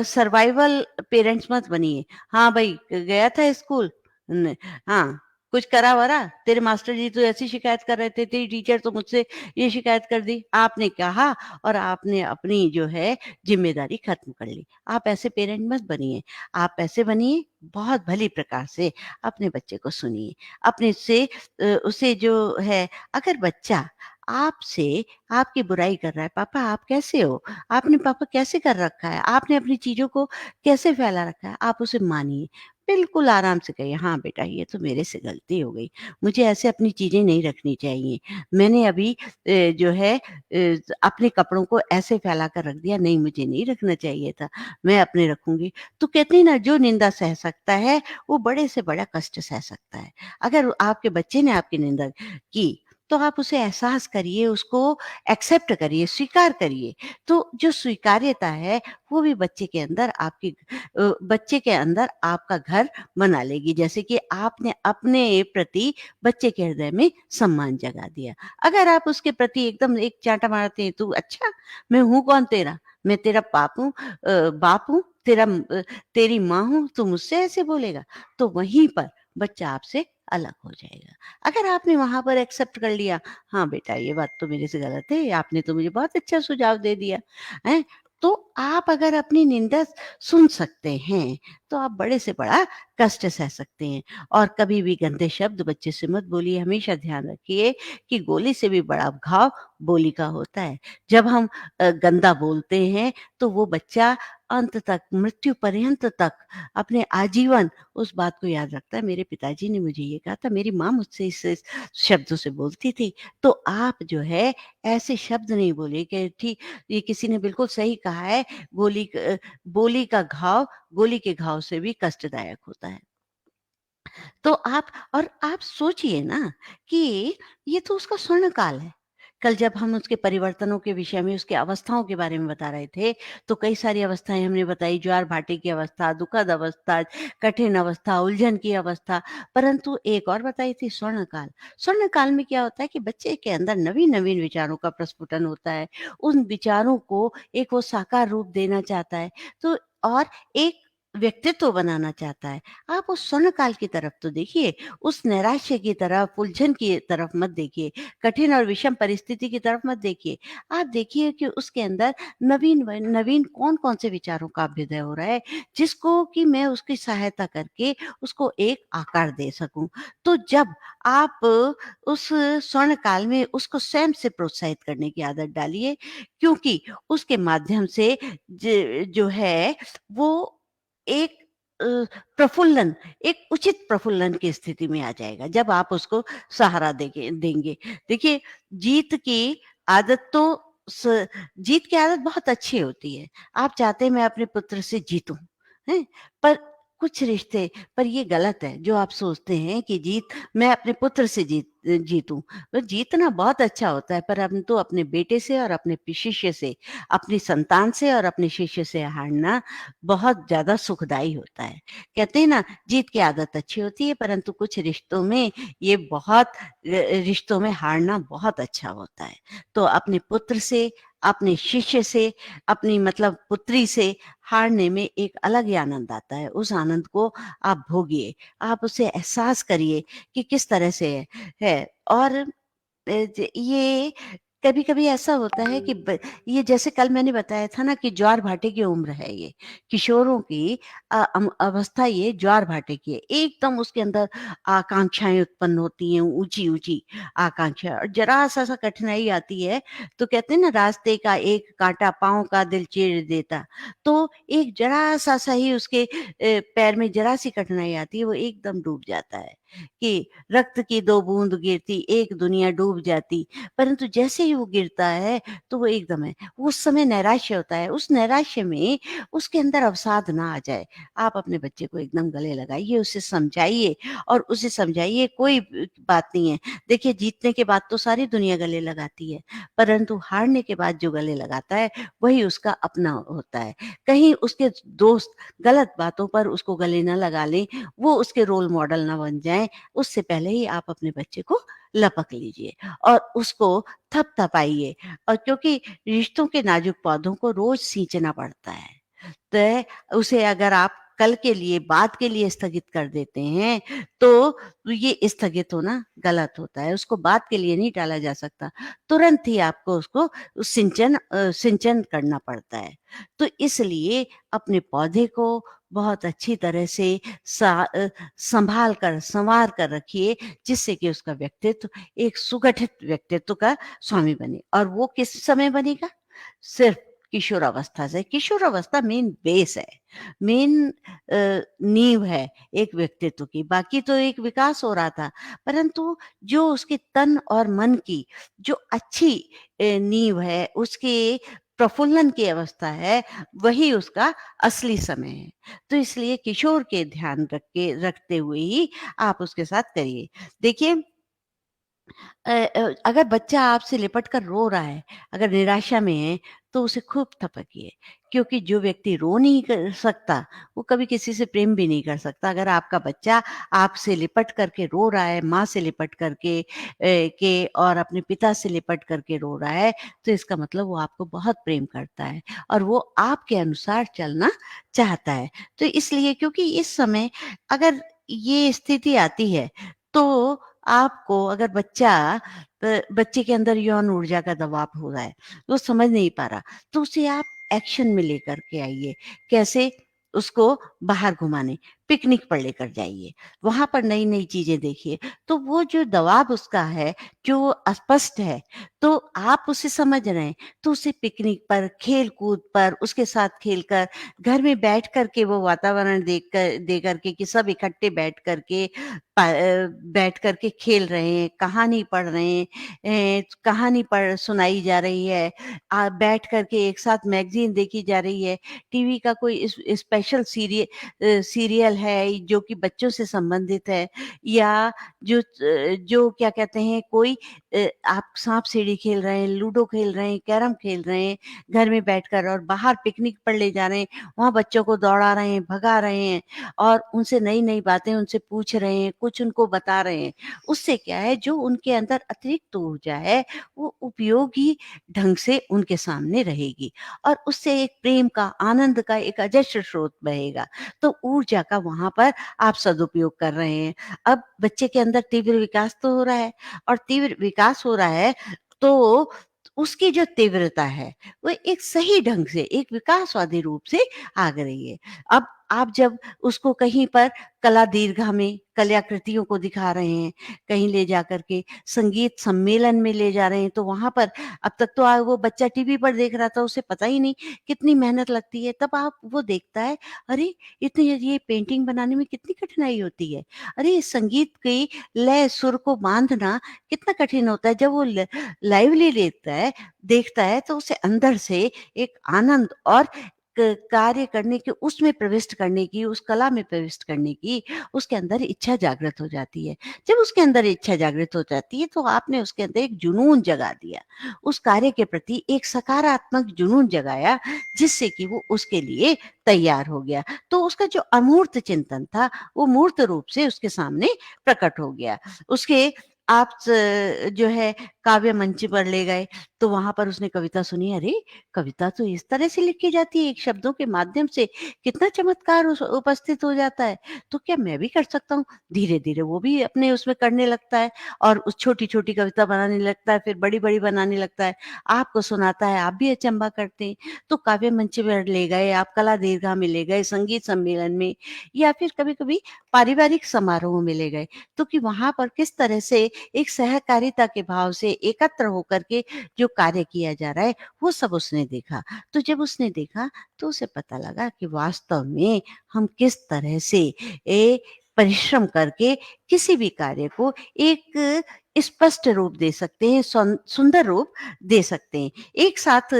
सर्वाइवल पेरेंट्स मत बनिए। हाँ भाई, गया था स्कूल? न हाँ, कुछ करा-वरा? तेरे मास्टर जी तो ऐसी शिकायत कर रहे थे, तेरी टीचर तो मुझसे ये शिकायत कर दी। आपने कहा और आपने अपनी जो है ज़िम्मेदारी ख़त्म कर ली। आप ऐसे पेरेंट मत बनिए। आप ऐसे बनिए बहुत भली प्रकार से अपने बच्चे को सुनिए। अपने से उसे जो है अगर बच्चा आपसे आपकी बुराई कर रहा है, "पापा आप कैसे हो? आपने पापा कैसे कर रखा है? आपने अपनी चीज़ों को कैसे फैला रखा है?" आप उसे मानिए। बिल्कुल आराम से कहिए, "हाँ बेटा, ये तो मेरे से गलती हो गई। मुझे ऐसे अपनी चीज़ें नहीं रखनी चाहिए। मैंने अभी जो है अपने कपड़ों को ऐसे फैला कर रख दिया, नहीं मुझे नहीं रखना चाहिए था, मैं अपने रखूँगी।" तो कहते हैं ना, जो निंदा सह सकता है, वो बड़े से बड़ा कष्ट सह सकता है। अगर आपके बच्चे ने आपकी निंदा की, तो आप उसे एहसास करिए, उसको एक्सेप्ट करिए, स्वीकार करिए। तो जो स्वीकार्यता है, वो भी बच्चे के अंदर आपका घर बना लेगी। जैसे कि आपने अपने प्रति बच्चे के हृदय में सम्मान जगा दिया। अगर आप उसके प्रति एकदम एक चाँटा मारते हैं, "तू अच्छा, मैं हूँ कौन तेरा? मैं तेरा बाप हूँ, तेरी माँ हूँ, तू मुझसे ऐसे बोलेगा?" तो वहीं पर बच्चा आपसे अलग हो जाएगा। अगर आपने वहाँ पर एक्सेप्ट कर लिया, "हाँ बेटा, ये बात तो मेरे से गलत है, आपने तो मुझे बहुत अच्छा सुझाव दे दिया।" हैं? तो आप अगर अपनी निंदा सुन सकते हैं, तो आप बड़े से बड़ा कष्ट सह सकते हैं। और कभी भी गंदे शब्द बच्चे से मत बोलिए। हमेशा ध्यान रखिए कि गोली से भी बड़ा घाव बोली का होता है। जब हम गंदा बोलते हैं, तो वो बच्चा अंत तक, मृत्यु पर्यंत तक, अपने आजीवन उस बात को याद रखता है, मेरे पिताजी ने मुझे ये कहा था, मेरी माँ मुझसे इस शब्दों से बोलती थी। तो आप जो है ऐसे शब्द नहीं बोलिए कि ठीक, ये किसी ने बिल्कुल सही कहा है, बोली का घाव गोली के घाव से भी कष्टदायक होता है। तो आप सोचिए ना कि ये तो उसका स्वर्ण काल है। कल जब हम उसके परिवर्तनों के विषय में, उसकी अवस्थाओं के बारे में बता रहे थे, तो कई सारी अवस्थाएँ हमने बताई, ज्वार-भाटे की अवस्था, दुखद अवस्था, कठिन अवस्था, उलझन की अवस्था, परंतु एक और बताई थी, स्वर्ण काल। स्वर्ण काल में क्या होता है कि बच्चे के अंदर नवीन-नवीन विचारों का प्रस्फुटन होता है। उन विचारों को एक वो साकार रूप देना चाहता है, तो और एक व्यक्तित्व बनाना चाहता है। आप उस स्वर्ण काल की तरफ तो देखिए, उस नैराश्य की तरफ, उलझन की तरफ मत देखिए, कठिन और विषम परिस्थिति की तरफ मत देखिए। आप देखिए कि उसके अंदर नवीन कौन-कौन से विचारों का अभ्युदय हो रहा है, जिसको कि मैं उसकी सहायता करके उसको एक आकार दे सकूँ। तो जब आप उस स्वर्ण काल में उसको स्वयं से प्रोत्साहित करने की आदत डालिए, क्योंकि उसके माध्यम से जो है वो एक अ, एक उचित प्रफुल्लन की स्थिति में आ जाएगा, जब आप उसको सहारा देंगे। देखिए, जीत की आदत तो स जीत की आदत बहुत अच्छी होती है। आप चाहते हैं मैं अपने पुत्र से जीतूँ, हैं? पर कुछ रिश्ते पर ये गलत है, जो आप सोचते हैं कि मैं अपने पुत्र से जीतूँ। तो जीतना बहुत अच्छा होता है, परंतु अपने बेटे से और अपने शिष्य से, अपनी संतान से और अपने शिष्य से हारना बहुत ज़्यादा सुखदाई होता है। कहते हैं ना, जीत की आदत अच्छी होती है, परंतु कुछ रिश्तों में रिश्तों में हारना बहुत अच्छा होता है। तो अपने पुत्र से, अपने शिष्य से, अपनी मतलब पुत्री से हारने में एक अलग ही आनंद आता है। उस आनंद को आप भोगिए, आप उसे एहसास करिए कि किस तरह से है। और ये कभी-कभी ऐसा होता है कि ये जैसे कल मैंने बताया था ना कि ज्वार-भाटे की उम्र है ये। किशोरों की अवस्था ये ज्वार-भाटे की है। एकदम उसके अंदर आकांक्षाएँ उत्पन्न होती हैं, ऊँची-ऊँची आकांक्षा, और ज़रा-सा कठिनाई आती है, तो कहते हैं ना, रास्ते का एक काँटा पाँव का दिल चीर देता। तो एक ज़रा-सा ही उसके पैर में ज़रा-सी कठिनाई आती है, वो एकदम डूब जाता है कि रक्त की 2 बूंद गिरती, एक दुनिया डूब जाती। परंतु जैसे ही वो गिरता है, तो वो एकदम है। उस समय नैराश्य होता है, उस नैराश्य में उसके अंदर अवसाद ना आ जाए। आप अपने बच्चे को एकदम गले लगाइए, उसे समझाइए और उसे समझाइए, कोई बात नहीं है। देखिए, जीतने के बाद तो सारी दुनिया गले लगाती है, परंतु हारने के बाद जो गले लगाता है, वही उसका अपना होता है। कहीं उसके दोस्त गलत बातों पर उसको गले ना लगा लें, वो उसके रोल मॉडल ना बन जाएँ, उससे पहले ही आप अपने बच्चे को लपक लीजिए और उसको थपथपाइए। और क्योंकि रिश्तों के नाजुक पौधों को रोज़ सींचना पड़ता है, तो उसे अगर आप कल के लिए, बाद के लिए स्थगित कर देते हैं, तो ये स्थगित होना गलत होता है, उसको बाद के लिए नहीं टाला जा सकता। तुरंत ही आपको उसको सिंचन करना पड़ता है। तो इसलिए अपने पौधे को बहुत अच्छी तरह से संभाल कर, सँवार कर रखिए, जिससे कि उसका व्यक्तित्व एक सुगठित व्यक्तित्व का स्वामी बने। और वो किस समय बनेगा? सिर्फ़ किशोरावस्था से। किशोरावस्था मेन बेस है, मेन नींव है एक व्यक्तित्व की। बाकी तो एक विकास हो रहा था, परंतु जो उसके तन और मन की जो अच्छी नींव है, उसके प्रफुल्लन की अवस्था है, वही उसका असली समय है। तो इसलिए किशोर के ध्यान रखते हुए ही आप उसके साथ करिए। देखिए, अगर बच्चा आपसे लिपट कर रो रहा है, अगर निराशा में है, तो उसे खूब थपकिए, क्योंकि जो व्यक्ति रो नहीं कर सकता, वो कभी किसी से प्रेम भी नहीं कर सकता। अगर आपका बच्चा आपसे लिपट करके रो रहा है, माँ से लिपट करके और अपने पिता से लिपट करके रो रहा है, तो इसका मतलब वो आपको बहुत प्रेम करता है और वो आपके अनुसार चलना चाहता है। तो इसलिए, क्योंकि इस समय अगर ये स्थिति आती है, तो आपको, अगर बच्चे के अंदर यौन ऊर्जा का दबाव हो रहा है, वो समझ नहीं पा रहा, तो उसे आप एक्शन में लेकर के आइए। कैसे? उसको बाहर घुमाने, पिकनिक पर लेकर जाइए, वहाँ पर नई-नई चीज़ें देखिए। तो वो जो दबाव उसका है, जो अस्पष्ट है, तो आप उसे समझ रहे हैं, तो उसे पिकनिक पर, खेल-कूद पर, उसके साथ खेलकर, घर में बैठ कर के वो वातावरण दे कर के कि सब इकट्ठे बैठ कर के बैठ कर के खेल रहे हैं, कहानी पढ़ रहे हैं, कहानी पढ़ सुनाई जा रही है, बैठ कर के एक साथ मैगज़ीन देखी जा रही है, टीवी का कोई स्पेशल सीरियल है जो कि बच्चों से संबंधित है, या जो क्या कहते हैं, कोई आप साँप-सीढ़ी खेल रहे हैं, लूडो खेल रहे हैं, कैरम खेल रहे हैं, घर में बैठकर, और बाहर पिकनिक पर ले जा रहे हैं, वहाँ बच्चों को दौड़ा रहे हैं, भगा रहे हैं और उनसे नई-नई बातें उनसे पूछ रहे हैं, कुछ उनको बता रहे हैं। उससे क्या है, जो उनके अंदर अतिरिक्त ऊर्जा है, वो उपयोगी ढंग से उनके सामने रहेगी और उससे एक प्रेम का, आनंद का एक अजस्र स्रोत बहेगा। तो ऊर्जा का वहाँ पर आप सदुपयोग कर रहे हैं। अब बच्चे के अंदर तीव्र विकास तो हो रहा है, और तीव्र विकास हो रहा है, तो उसकी जो तीव्रता है, वो एक सही ढंग से, एक विकासवादी रूप से आग रही है। अब आप जब उसको कहीं पर कला दीर्घा में कलाकृतियों को दिखा रहे हैं, कहीं ले जाकर के संगीत सम्मेलन में ले जा रहे हैं, तो वहाँ पर, अब तक तो वो बच्चा टीवी पर देख रहा था, उसे पता ही नहीं कितनी मेहनत लगती है। तब आप वो देखता है, अरे! इतनी ये पेंटिंग बनाने में कितनी कठिनाई होती है। अरे! इस संगीत की लय, सुर को बाँधना कितना कठिन होता है। जब वो लाइवली देखता है, तो उसे अंदर से एक आनंद और कार्य करने की, उसमें प्रविष्ट करने की, उस कला में प्रविष्ट करने की उसके अंदर इच्छा जागृत हो जाती है। जब उसके अंदर इच्छा जागृत हो जाती है, तो आपने उसके अंदर एक जुनून जगा दिया। उस कार्य के प्रति एक सकारात्मक जुनून जगाया, जिससे कि वो उसके लिए तैयार हो गया। तो उसका जो अमूर्त चिंतन था, वो मूर्त रूप से उसके सामने प्रकट हो गया। उसके आप जो है काव्य मंच पर ले गए, तो वहाँ पर उसने कविता सुनी, अरे! कविता तो इस तरह से लिखी जाती है, एक शब्दों के माध्यम से कितना चमत्कार उस उपस्थित हो जाता है, तो क्या मैं भी कर सकता हूँ? धीरे-धीरे वो भी अपने उसमें करने लगता है और उस छोटी-छोटी कविता बनाने लगता है, फिर बड़ी-बड़ी बनाने लगता है, आपको सुनाता है, आप भी अचंभा करते हैं। तो काव्य मंच पर ले गए, आप कला दीर्घा में ले गए, संगीत सम्मेलन में, या फिर कभी-कभी पारिवारिक समारोह में ले गए, तो कि वहाँ पर किस तरह से एक सहकारिता के भाव से एकत्र होकर के जो कार्य किया जा रहा है, वो सब उसने देखा। तो जब उसने देखा, तो उसे पता लगा कि वास्तव में हम किस तरह से परिश्रम करके किसी भी कार्य को एक स्पष्ट रूप दे सकते हैं, सुंदर रूप दे सकते हैं। एक साथ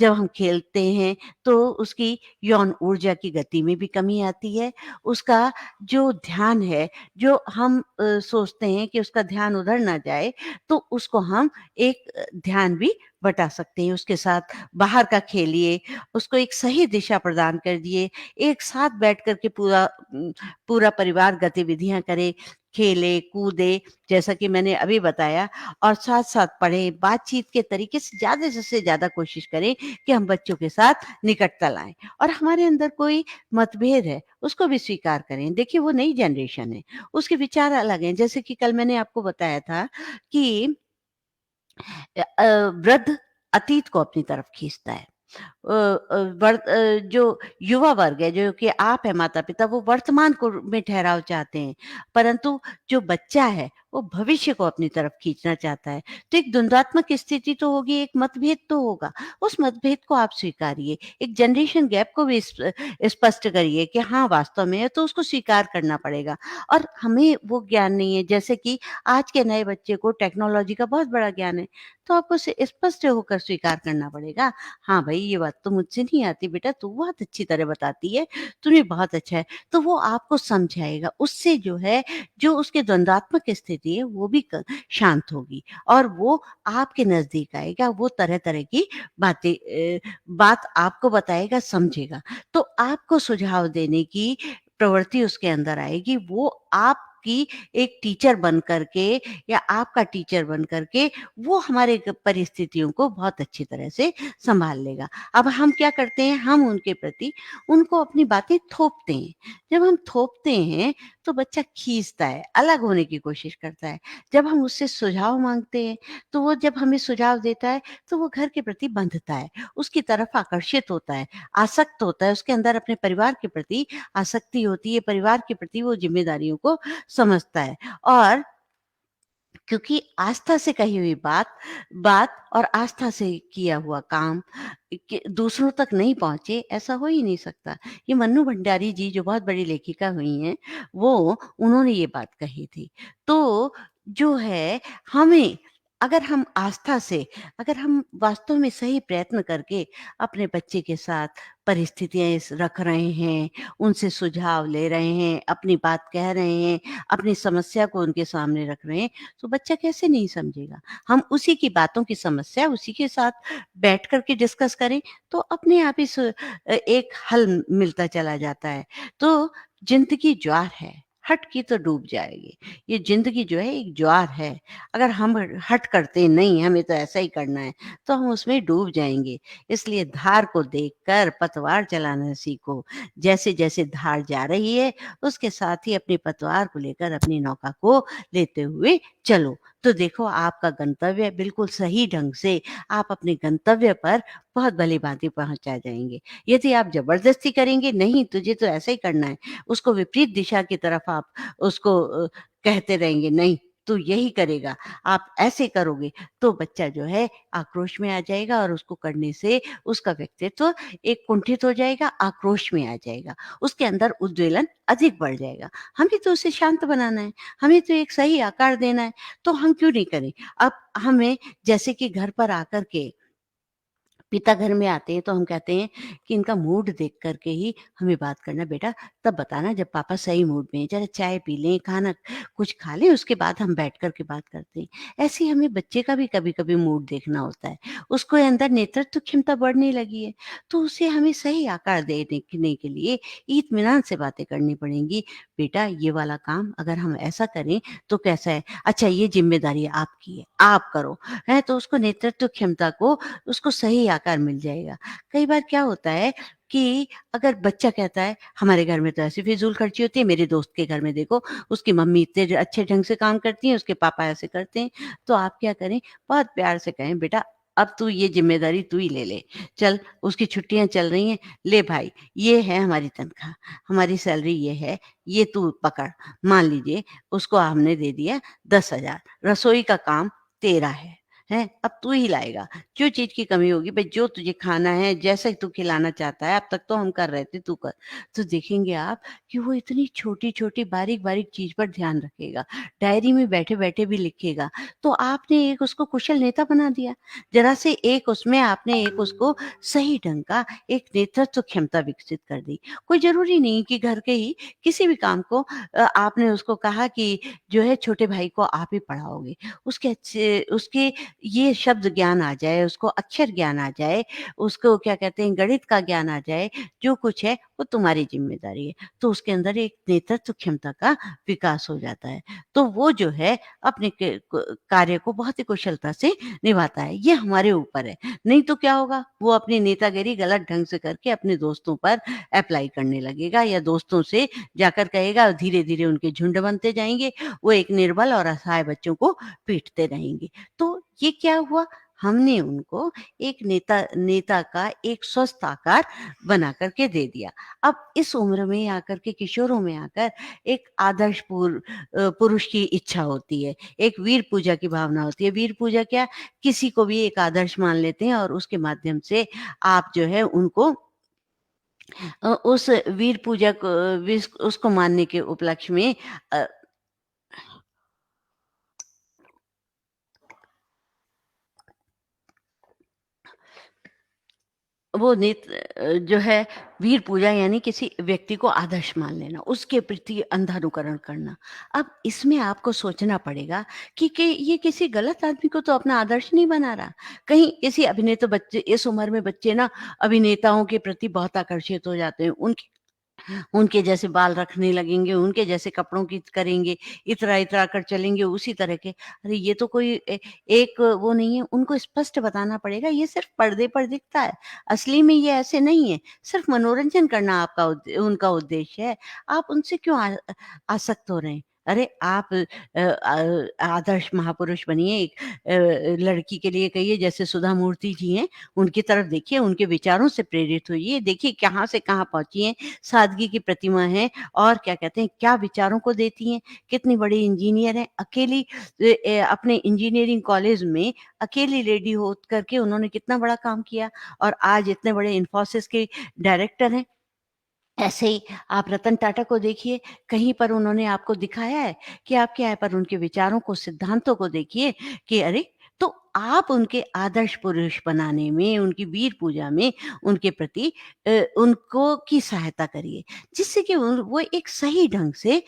जब हम खेलते हैं, तो उसकी यौन ऊर्जा की गति में भी कमी आती है। उसका जो ध्यान है, जो हम सोचते हैं कि उसका ध्यान उधर ना जाए, तो उसको हम एक ध्यान भी बटा सकते हैं। उसके साथ बाहर का खेलिए, उसको एक सही दिशा प्रदान कर दिए, एक साथ बैठ कर के पूरा परिवार गतिविधियाँ करे, खेले, कूदे, जैसा कि मैंने अभी बताया, और साथ-साथ पढ़े, बातचीत के तरीके से ज़्यादा कोशिश करें कि हम बच्चों के साथ निकटता लाएँ, और हमारे अंदर कोई मतभेद है, उसको भी स्वीकार करें। देखिए, वो नई जनरेशन है, उसके विचार अलग हैं। जैसे कि कल मैंने आपको बताया था कि वृद्ध अतीत को अपनी तरफ खींचता है। जो युवा वर्ग है, जो कि आप हैं माता-पिता, वो वर्तमान को में ठहराव चाहते हैं, परंतु जो बच्चा है, वो भविष्य को अपनी तरफ खींचना चाहता है। तो एक द्वंद्वात्मक स्थिति तो होगी, एक मतभेद तो होगा। उस मतभेद को आप स्वीकारिए, एक जनरेशन गैप को भी स्पष्ट करिए कि हाँ, वास्तव में है, तो उसको स्वीकार करना पड़ेगा। और हमें वो ज्ञान नहीं है, जैसे कि आज के नए बच्चे को टेक्नोलॉजी का बहुत बड़ा ज्ञान है, तो आपको उसे स्पष्ट होकर स्वीकार करना पड़ेगा। हाँ भाई, ये बात तो मुझसे नहीं आती बेटा, तू बहुत अच्छी तरह बताती है, तूने बहुत अच्छा है। तो वो आपको समझाएगा, उससे जो है, जो उसकी द्वंद्वात्मक स्थिति है, वो भी शांत होगी, और वो आपके नज़दीक आएगा, वो तरह-तरह की बात आपको बताएगा, समझेगा। तो आपको सुझाव देने की प्रवृत्ति उसके अंदर आएगी, वो आपकी एक टीचर बन कर के, या आपका टीचर बन कर के, वो हमारे परिस्थितियों को बहुत अच्छी तरह से सँभाल लेगा। अब हम क्या करते हैं, हम उनके प्रति उनको अपनी बातें थोपते हैं। जब हम थोपते हैं, तो बच्चा खींचता है, अलग होने की कोशिश करता है। जब हम उससे सुझाव माँगते हैं, तो वो जब हमें सुझाव देता है, तो वो घर के प्रति बंधता है, उसकी तरफ आकर्षित होता है, आसक्त होता है, उसके अंदर अपने परिवार के प्रति आसक्ति होती है, परिवार के प्रति वो ज़िम्मेदारियों को समझता है। और क्योंकि आस्था से कही हुई बात बात और आस्था से किया हुआ काम कि दूसरों तक नहीं पहुँचे, ऐसा हो ही नहीं सकता। ये मन्नू भंडारी जी, जो बहुत बड़ी लेखिका हुई हैं, वो उन्होंने ये बात कही थी। तो जो है, हमें, अगर हम आस्था से, अगर हम वास्तव में सही प्रयत्न करके अपने बच्चे के साथ परिस्थितियाँ रख रहे हैं, उनसे सुझाव ले रहे हैं, अपनी बात कह रहे हैं, अपनी समस्या को उनके सामने रख रहे हैं, तो बच्चा कैसे नहीं समझेगा? हम उसी की बातों की समस्या उसी के साथ बैठ कर के डिस्कस करें, तो अपने आप ही एक हल मिलता चला जाता है। तो ज़िंदगी ज्वार है, हठ की तो डूब जाएगी। ये ज़िंदगी जो है, एक ज्वार है। अगर हम हठ करते नहीं, हमें तो ऐसा ही करना है, तो हम उसमें डूब जाएँगे। इसलिए धार को देखकर पतवार चलाना सीखो। जैसे-जैसे धार जा रही है, उसके साथ ही अपनी पतवार को लेकर अपनी नौका को लेते हुए चलो। तो देखो, आपका गंतव्य बिल्कुल सही ढंग से, आप अपने गंतव्य पर बहुत भली-भाँति पहुँचा जाएँगे। यदि आप ज़बरदस्ती करेंगे, नहीं तुझे तो ऐसा ही करना है, उसको विपरीत दिशा की तरफ आप उसको कहते रहेंगे, नहीं तू यही करेगा, आप ऐसे करोगे, तो बच्चा जो है आक्रोश में आ जाएगा, और उसको करने से उसका व्यक्तित्व एक कुंठित हो जाएगा, आक्रोश में आ जाएगा। उसके अंदर उद्वेलन अधिक बढ़ जाएगा। हमें तो उसे शांत बनाना है, हमें तो एक सही आकार देना है, तो हम क्यों नहीं करें? अब हमें, जैसे कि घर पर आकर के पिता घर में आते हैं, तो हम कहते हैं कि इनका मूड देख कर के ही हमें बात करना, बेटा तब बताना जब पापा सही मूड में हैं, ज़रा चाय पी लें, खाना कुछ खा लें, उसके बाद हम बैठ कर के बात करते हैं। ऐसे ही हमें बच्चे का भी कभी-कभी मूड देखना होता है। उसको अंदर नेतृत्व क्षमता बढ़ने लगी है, तो उसे हमें सही आकार देने के लिए इत्मीनान से बातें करनी पड़ेंगी। बेटा, ये वाला काम अगर हम ऐसा करें तो कैसा है? अच्छा, ये ज़िम्मेदारी आपकी है, आप करो। हैं? तो उसको नेतृत्व क्षमता को, उसको सही आकार मिल जाएगा। कई बार क्या होता है कि अगर बच्चा कहता है, हमारे घर में तो ऐसी फ़िज़ूल खर्ची होती है, मेरे दोस्त के घर में देखो, उसकी मम्मी इतने अच्छे ढंग से काम करती हैं, उसके पापा ऐसे करते हैं। तो आप क्या करें, बहुत प्यार से कहें, बेटा अब तू ये ज़िम्मेदारी तू ही ले ले। चल, उसकी छुट्टियाँ चल रही हैं, ले भाई ये है हमारी तनख्वाह, हमारी सैलरी ये है, ये तू पकड़। मान लीजिए उसको हमने दे दिया 10,000, रसोई का काम तेरा है? अब तू ही लाएगा। जो चीज़ की कमी होगी, भई जो तुझे खाना है, जैसे तू खिलाना चाहता है, अब तक तो हम कर रहे थे, तू कर। तो देखेंगे आप कि वो इतनी छोटी-छोटी, बारीक-बारीक चीज़ पर ध्यान रखेगा। डायरी में बैठे-बैठे भी लिखेगा। तो आपने एक उसको कुशल नेता बना दिया। ज़रा से एक उसमें आपने एक उसको सही ढंग का एक नेतृत्व क्षमता विकसित कर दी। कोई ज़रूरी नहीं कि घर के ही किसी भी काम को आपने उसको कहा कि जो है छोटे भाई को आप ही पढ़ाओगे। उसके ये शब्द ज्ञान आ जाए, उसको अक्षर ज्ञान आ जाए, उसको क्या कहते हैं गणित का ज्ञान आ जाए, जो कुछ है वो तुम्हारी ज़िम्मेदारी है। तो उसके अंदर एक नेतृत्व क्षमता का विकास हो जाता है। तो वो जो है अपने के क कार्य को बहुत ही कुशलता से निभाता है। ये हमारे ऊपर है। नहीं तो क्या होगा? वो अपनी नेतागिरी गलत ढंग से करके अपने दोस्तों पर एप्लाई करने लगेगा या दोस्तों से जाकर कहेगा, धीरे-धीरे उनके झुंड बनते जाएँगे। वो एक निर्बल और असहाय बच्चों को पीटते रहेंगे। तो ये क्या हुआ? हमने उनको एक नेता नेता का एक स्वस्थ आकार बना कर के दे दिया। अब इस उम्र में आकर के किशोरों में आकर एक आदर्श पुरुष की इच्छा होती है, एक वीर पूजा की भावना होती है। वीर पूजा क्या? किसी को भी एक आदर्श मान लेते हैं और उसके माध्यम से आप जो है उनको उस वीर पूजा को उसको मानने के उपलक्ष्य में अ, जो है वीर पूजा यानी किसी व्यक्ति को आदर्श मान लेना, उसके प्रति अंधानुकरण करना। अब इसमें आपको सोचना पड़ेगा कि ये किसी गलत आदमी को तो अपना आदर्श नहीं बना रहा। कहीं किसी अभिनेता बच्चे इस उम्र में बच्चे ना अभिनेताओं के प्रति बहुत आकर्षित हो जाते हैं। उनके उनके जैसे बाल रखने लगेंगे, उनके जैसे कपड़ों की करेंगे, इतरा-इतरा कर चलेंगे उसी तरह के। अरे ये तो कोई एक वो नहीं है, उनको स्पष्ट बताना पड़ेगा ये सिर्फ़ पर्दे पर दिखता है, असली में ये ऐसे नहीं है। सिर्फ़ मनोरंजन करना आपका उनका उद्देश्य है। आप उनसे क्यों आसक्त हो रहे हैं? अरे आप आदर्श महापुरुष बनिए, एक लड़की के लिए कहिए जैसे सुधा मूर्ति जी हैं, उनकी तरफ देखिए, उनके विचारों से प्रेरित होइए, देखिए कहाँ से कहाँ पहुँची हैं। सादगी की प्रतिमा है और क्या कहते हैं, क्या विचारों को देती हैं, कितनी बड़ी इंजीनियर हैं, अकेली अपने इंजीनियरिंग कॉलेज में अकेली लेडी हो करके उन्होंने कितना बड़ा काम किया और आज इतने बड़े इन्फोसिस के डायरेक्टर हैं। ऐसे ही आप रतन टाटा को देखिए, कहीं पर उन्होंने आपको दिखाया है कि आप क्या है, पर उनके विचारों को, सिद्धांतों को देखिए कि अरे! तो आप उनके आदर्श पुरुष बनाने में, उनकी वीर पूजा में उनके प्रति उनको की सहायता करिए, जिससे कि वो एक सही ढंग से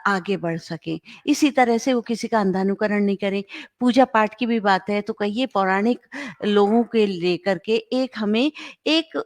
आगे बढ़ सकें। इसी तरह से वो किसी का अंधानुकरण नहीं करें। पूजा-पाठ की भी बात है, तो कहिए पौराणिक लोगों के लेकर के एक हमें एक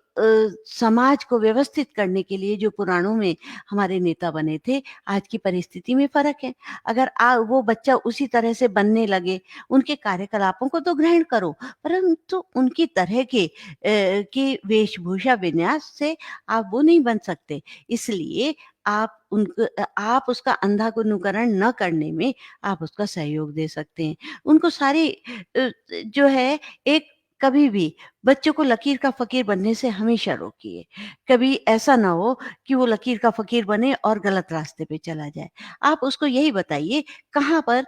समाज को व्यवस्थित करने के लिए जो पुराणों में हमारे नेता बने थे, आज की परिस्थिति में फ़र्क है। अगर वो बच्चा उसी तरह से बनने लगे, उनके कार्यकलापों को तो ग्रहण करो, परंतु उनकी तरह के वेशभूषा विन्यास से आप वो नहीं बन सकते। इसलिए आप उसका अंधानुकरण न करने में आप उसका सहयोग दे सकते हैं। उनको जो है एक कभी भी बच्चों को लकीर का फ़कीर बनने से हमेशा रोकिए। कभी ऐसा ना हो कि वो लकीर का फ़कीर बने और गलत रास्ते पे चला जाए। आप उसको यही बताइए कहाँ पर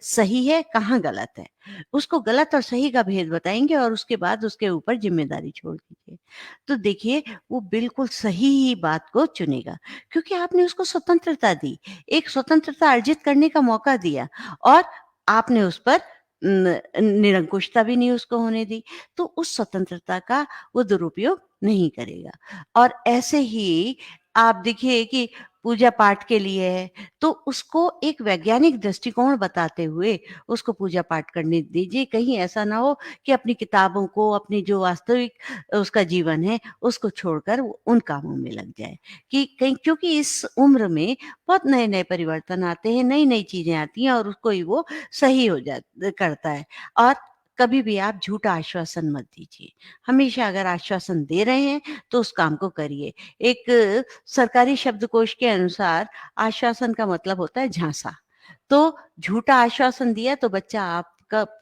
सही है, कहाँ गलत है। उसको गलत और सही का भेद बताएँगे और उसके बाद उसके ऊपर ज़िम्मेदारी छोड़ दीजिए। तो देखिए वो बिल्कुल सही ही बात को चुनेगा क्योंकि आपने उसको स्वतंत्रता दी। एक स्वतंत्रता अर्जित करने का मौका दिया और आपने उस पर निरंकुशता भी नहीं उसको होने दी। तो उस स्वतंत्रता का वो दुरुपयोग नहीं करेगा। और ऐसे ही आप देखिए कि पूजा-पाठ के लिए है, तो उसको एक वैज्ञानिक दृष्टिकोण बताते हुए उसको पूजा-पाठ करने दीजिए। कहीं ऐसा ना हो कि अपनी किताबों को, अपनी जो वास्तविक उसका जीवन है, उसको छोड़कर वो उन कामों में लग जाए। कि कहीं क्योंकि इस उम्र में बहुत नए-नए परिवर्तन आते हैं, नई-नई चीज़ें आती हैं और उसको ही वो सही करता है। और कभी भी आप झूठा आश्वासन मत दीजिए। हमेशा अगर आश्वासन दे रहे हैं, तो उस काम को करिए। एक सरकारी शब्दकोश के अनुसार आश्वासन का मतलब होता है झांसा। तो झूठा आश्वासन दिया तो बच्चा आपका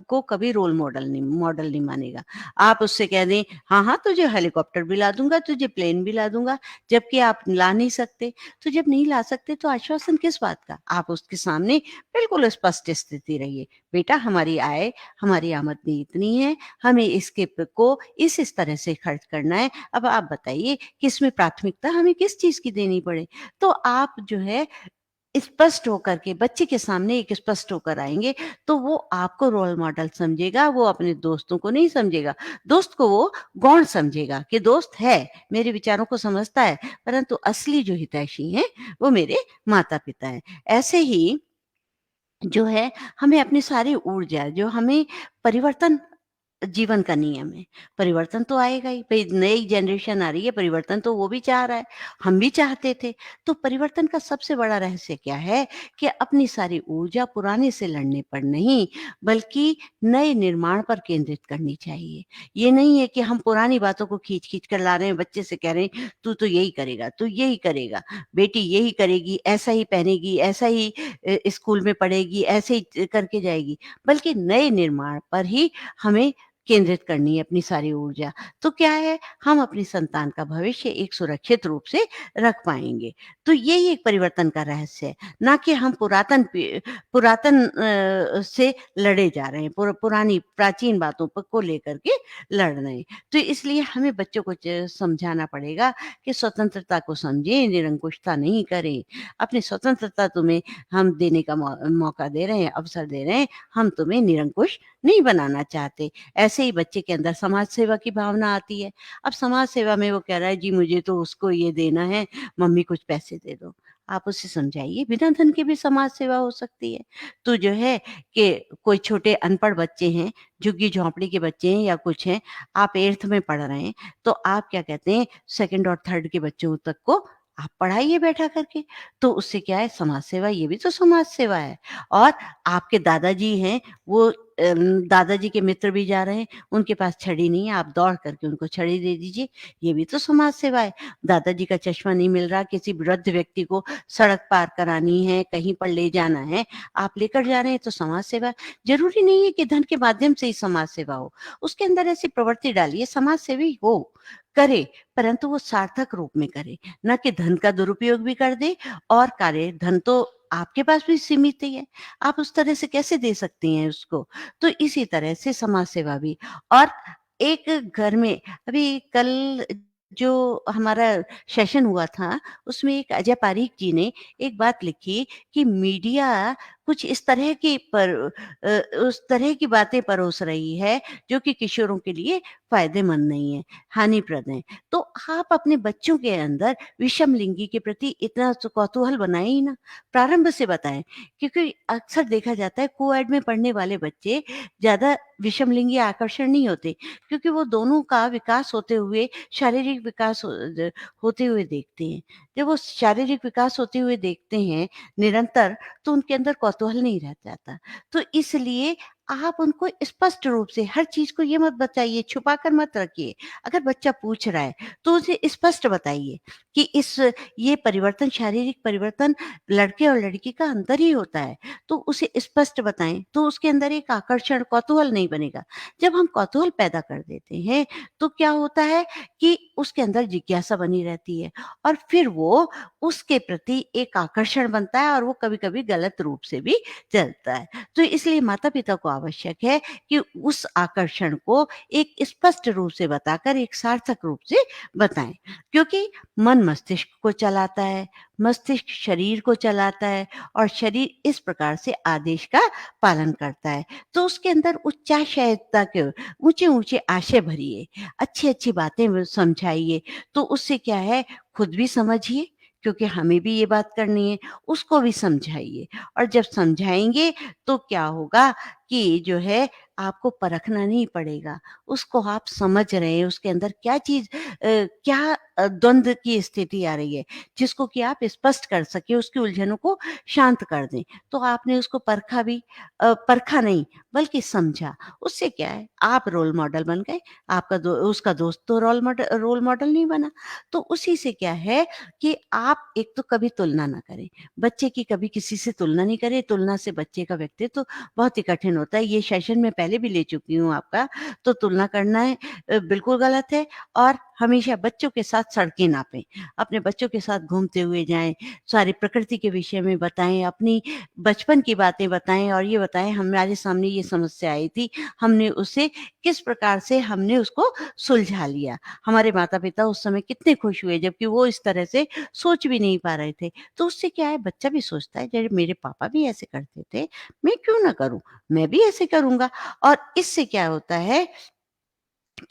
को कभी मॉडल नहीं मानेगा। आप उससे कह दें, "हाँ, हाँ, तुझे हेलीकॉप्टर भी ला दूँगा, तुझे प्लेन भी ला दूँगा", जबकि आप ला नहीं सकते। तो जब नहीं ला सकते तो आश्वासन किस बात का? आप उसके सामने बिल्कुल स्पष्ट स्थिति रहिए, "बेटा हमारी आमदनी इतनी है, हमें इसके को इस तरह से खर्च करना है। अब आप बताइए किसमें प्राथमिकता हमें किस चीज़ की देनी पड़े?" तो आप जो है स्पष्ट होकर के बच्चे के सामने एक स्पष्ट होकर आएँगे, तो वो आपको रोल मॉडल समझेगा, वो अपने दोस्तों को नहीं समझेगा। दोस्त को वो गौण समझेगा कि दोस्त है, मेरे विचारों को समझता है, परंतु असली जो हितैषी हैं, वो मेरे माता-पिता हैं। ऐसे ही जो है हमें अपनी सारी ऊर्जा जो हमें परिवर्तन जीवन का नियम है। परिवर्तन तो आएगा ही, भई नई जनरेशन आ रही है, परिवर्तन तो वो भी चाह रहा है, हम भी चाहते थे। तो परिवर्तन का सबसे बड़ा रहस्य क्या है कि अपनी सारी ऊर्जा पुराने से लड़ने पर नहीं, बल्कि नए निर्माण पर केंद्रित करनी चाहिए। ये नहीं है कि हम पुरानी बातों को खींच-खींच कर ला रहे हैं, बच्चे से कह रहे हैं, "तू तो यही करेगा, तू यही करेगा, बेटी यही करेगी, ऐसा ही पहनेगी, ऐसा ही स्कूल में पढ़ेगी, ऐसे ही करके जाएगी।" बल्कि नए निर्माण पर ही हमें केंद्रित करनी है अपनी सारी ऊर्जा। तो क्या है, हम अपनी संतान का भविष्य एक सुरक्षित रूप से रख पाएँगे। तो यही एक परिवर्तन का रहस्य है, ना कि हम पुरातन से लड़े जा रहे हैं, पुरानी प्राचीन बातों को लेकर के लड़ रहे हैं। तो इसलिए हमें बच्चों को समझाना पड़ेगा कि स्वतंत्रता को समझें, निरंकुशता नहीं करें। अपनी स्वतंत्रता तुम्हें हम देने का मौका दे रहे हैं, अवसर दे रहे हैं, हम तुम्हें निरंकुश नहीं बनाना चाहते। ऐसे ही बच्चे के अंदर समाज सेवा की भावना आती है। अब समाज सेवा में वो कह रहा है, जी मुझे तो उसको ये देना है, मम्मी कुछ पैसे दे दो। आप उसे समझाइए, बिना धन के भी समाज सेवा हो सकती है। तो जो है कि कोई छोटे अनपढ़ बच्चे हैं, झुग्गी-झोंपड़ी के बच्चे हैं या कुछ हैं, आप 8th में पढ़ रहे हैं, तो आप क्या कहते हैं 2nd और 3rd के बच्चों तक को आप पढ़ाइए बैठा करके। तो उससे क्या है, समाज सेवा, ये भी तो समाज सेवा है। और आपके दादाजी हैं, वो दादाजी के मित्र भी जा रहे हैं, उनके पास छड़ी नहीं है, आप दौड़ करके उनको छड़ी दे दीजिए, ये भी तो समाज सेवा है। दादाजी का चश्मा नहीं मिल रहा, किसी वृद्ध व्यक्ति को सड़क पार करानी है, कहीं पर ले जाना है, आप लेकर जा रहे हैं, तो समाज सेवा है। ज़रूरी नहीं है कि धन के माध्यम से ही समाज सेवा हो, उसके अंदर ऐसी प्रवृत्ति डालिए, समाज सेवी हो, करे, परंतु वो सार्थक रूप में करे, ना कि धन का दुरुपयोग भी कर दे और कार्य धन तो आपके पास भी सीमित ही है, आप उस तरह से कैसे दे सकती हैं उसको? तो इसी तरह से समाज सेवा भी। और एक घर में अभी कल जो हमारा सेशन हुआ था, उसमें एक अजय पारीख जी ने एक बात लिखी कि मीडिया कुछ इस तरह की उस तरह की बातें परोस रही है, जो कि किशोरों के लिए फ़ायदेमंद नहीं है, हानिप्रद हैं। तो आप अपने बच्चों के अंदर विषम लिंगी के प्रति इतना कौतूहल बनाएँ ही ना, प्रारंभ से बताएँ। क्योंकि अक्सर देखा जाता है को-एड में पढ़ने वाले बच्चे ज़्यादा विषमलिंगी आकर्षण नहीं होते, क्योंकि वो दोनों का विकास होते हुए, शारीरिक विकास होते हुए देखते हैं। जब वो शारीरिक विकास होते हुए देखते हैं निरंतर, तो उनके अंदर कौतूहल नहीं रह जाता। तो इसलिए आप उनको स्पष्ट रूप से हर चीज़ को ये मत बताइए, छुपा कर मत रखिए। अगर बच्चा पूछ रहा है, तो उसे स्पष्ट बताइए कि ये परिवर्तन, शारीरिक परिवर्तन लड़के और लड़की का अंदर ही होता है। तो उसे स्पष्ट बताएँ, तो उसके अंदर एक आकर्षण, कौतूहल नहीं बनेगा। जब हम कौतूहल पैदा कर देते हैं, तो क्या होता है कि उसके अंदर जिज्ञासा बनी रहती है और फिर वो उसके प्रति एक आकर्षण बनता है और वो कभी-कभी गलत रूप से भी चलता है। तो इसलिए माता-पिता को आवश्यक है कि उस आकर्षण को एक स्पष्ट रूप से बताकर एक सार्थक रूप से बताएँ। क्योंकि मन मस्तिष्क को चलाता है, मस्तिष्क शरीर को चलाता है और शरीर इस प्रकार से आदेश का पालन करता है। तो उसके अंदर उच्चाशयता के ऊँचे-ऊँचे आशय भरिए, अच्छी-अच्छी बातें वो समझाइए, तो उससे क्या है, खुद भी समझिए, क्योंकि हमें भी ये बात करनी है, उसको भी समझाइए और जब समझाएँगे तो क्या होगा कि जो है आपको परखना नहीं पड़ेगा, उसको आप समझ रहे हैं, उसके अंदर क्या चीज़ क्या द्वंद की स्थिति आ रही है, जिसको कि आप स्पष्ट कर सकें, उसकी उलझनों को शांत कर दें। तो आपने उसको परखा भी, परखा नहीं बल्कि समझा, उससे क्या है, आप रोल मॉडल बन गए, आपका उसका दोस्त तो रोल मॉडल नहीं बना। तो उसी से क्या है कि आप एक तो कभी तुलना ना करें, बच्चे की कभी किसी से तुलना नहीं करें, तुलना से बच्चे का व्यक्तित्व बहुत ही कठिन होता है। ये सेशन मैं पहले भी ले चुकी हूँ आपका, तो तुलना करना है बिल्कुल गलत है और हमेशा बच्चों के साथ सड़कें नापें। अपने बच्चों के साथ घूमते हुए जाएँ, सारी प्रकृति के विषय में बताएँ, अपनी बचपन की बातें बताएँ और ये बताएँ हमारे सामने ये समस्या आई थी, हमने उसे किस प्रकार से हमने उसको सुलझा लिया। हमारे माता-पिता उस समय कितने खुश हुए जबकि वो इस तरह से सोच भी नहीं पा रहे थे। तो उससे क्या है, बच्चा भी सोचता है, अरे मेरे पापा भी ऐसे करते थे, मैं क्यों ना करूँ? मैं भी ऐसे करूँगा और इससे क्या होता है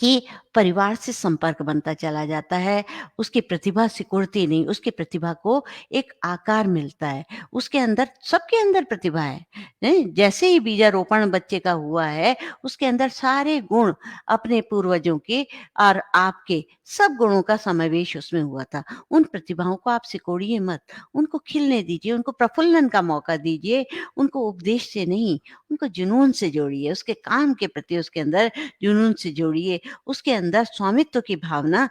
कि परिवार से संपर्क बनता चला जाता है, उसकी प्रतिभा सिकुड़ती नहीं, उसकी प्रतिभा को एक आकार मिलता है। उसके अंदर सबके अंदर प्रतिभा है, नहीं? जैसे ही बीजारोपण बच्चे का हुआ है, उसके अंदर सारे गुण अपने पूर्वजों के और आपके सब गुणों का समावेश उसमें हुआ था। उन प्रतिभाओं को आप सिकोड़िए मत, उनको खिलने दीजिए, उनको प्रफुल्लन का मौका दीजिए, उनको उपदेश से नहीं, उनको जुनून से जोड़िए, उसके काम के प्रति उसके अंदर जुनून से जोड़िए, उसके अंदर स्वामित्व की भावना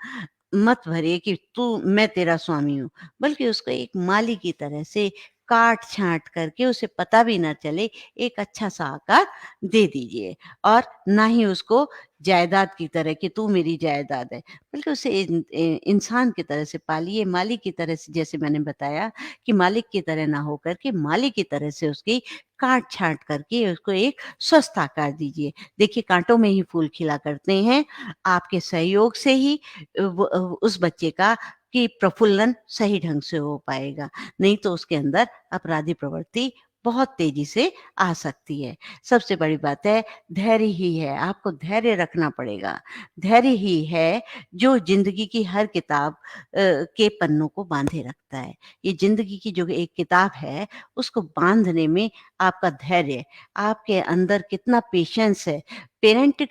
मत भरिए कि तू मैं तेरा स्वामी हूँ, बल्कि उसको एक माली की तरह से काट-छाँट करके उसे पता भी ना चले, एक अच्छा-सा आकार दे दीजिए और ना ही उसको जायदाद की तरह कि तू मेरी जायदाद है, बल्कि उसे इंसान की तरह से पालिए, मालिक की तरह से जैसे मैंने बताया कि मालिक की तरह ना होकर के माली की तरह से उसकी काट-छाँट करके उसको एक स्वस्थ आकार दीजिए। देखिए काँटों में ही फूल खिला करते हैं, आपके सहयोग से ही उस बच्चे का कि प्रफुल्लन सही ढंग से हो पाएगा, नहीं तो उसके अंदर अपराधी प्रवृत्ति बहुत तेज़ी से आ सकती है। सबसे बड़ी बात है धैर्य ही है, आपको धैर्य रखना पड़ेगा। धैर्य ही है जो ज़िंदगी की हर किताब के पन्नों को बाँधे रखता है। ये ज़िंदगी की जो एक किताब है, उसको बाँधने में आपका धैर्य, आपके अंदर कितना पेशेंस है, पेरेंटिंग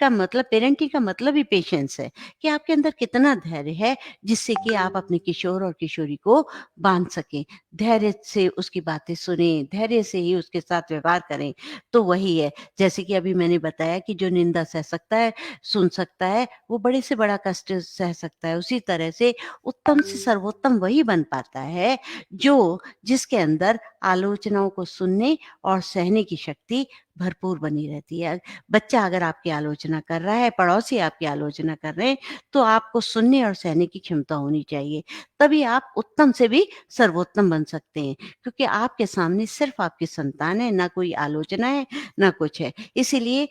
का मतलब ही पेशेंस है कि आपके अंदर कितना धैर्य है, जिससे कि आप अपने किशोर और किशोरी को बाँध सकें। धैर्य से उसकी बातें सुनें, धैर्य से ही उसके साथ व्यवहार करें, तो वही है। जैसे कि अभी मैंने बताया कि जो निंदा सह सकता है, सुन सकता है, वो बड़े से बड़ा कष्ट सह सकता है। उसी तरह से उत्तम से सर्वोत्तम वही बन पाता है, जिसके अंदर आलोचनाओं को सुनने और सहने की शक्ति भरपूर बनी रहती है। बच्चा अगर आपकी आलोचना कर रहा है, पड़ोसी आपकी आलोचना कर रहे हैं, तो आपको सुनने और सहने की क्षमता होनी चाहिए। तभी आप उत्तम से भी सर्वोत्तम बन सकते हैं, क्योंकि आपके सामने सिर्फ़ आपकी संतान है, ना कोई आलोचना है, ना कुछ है। इसीलिए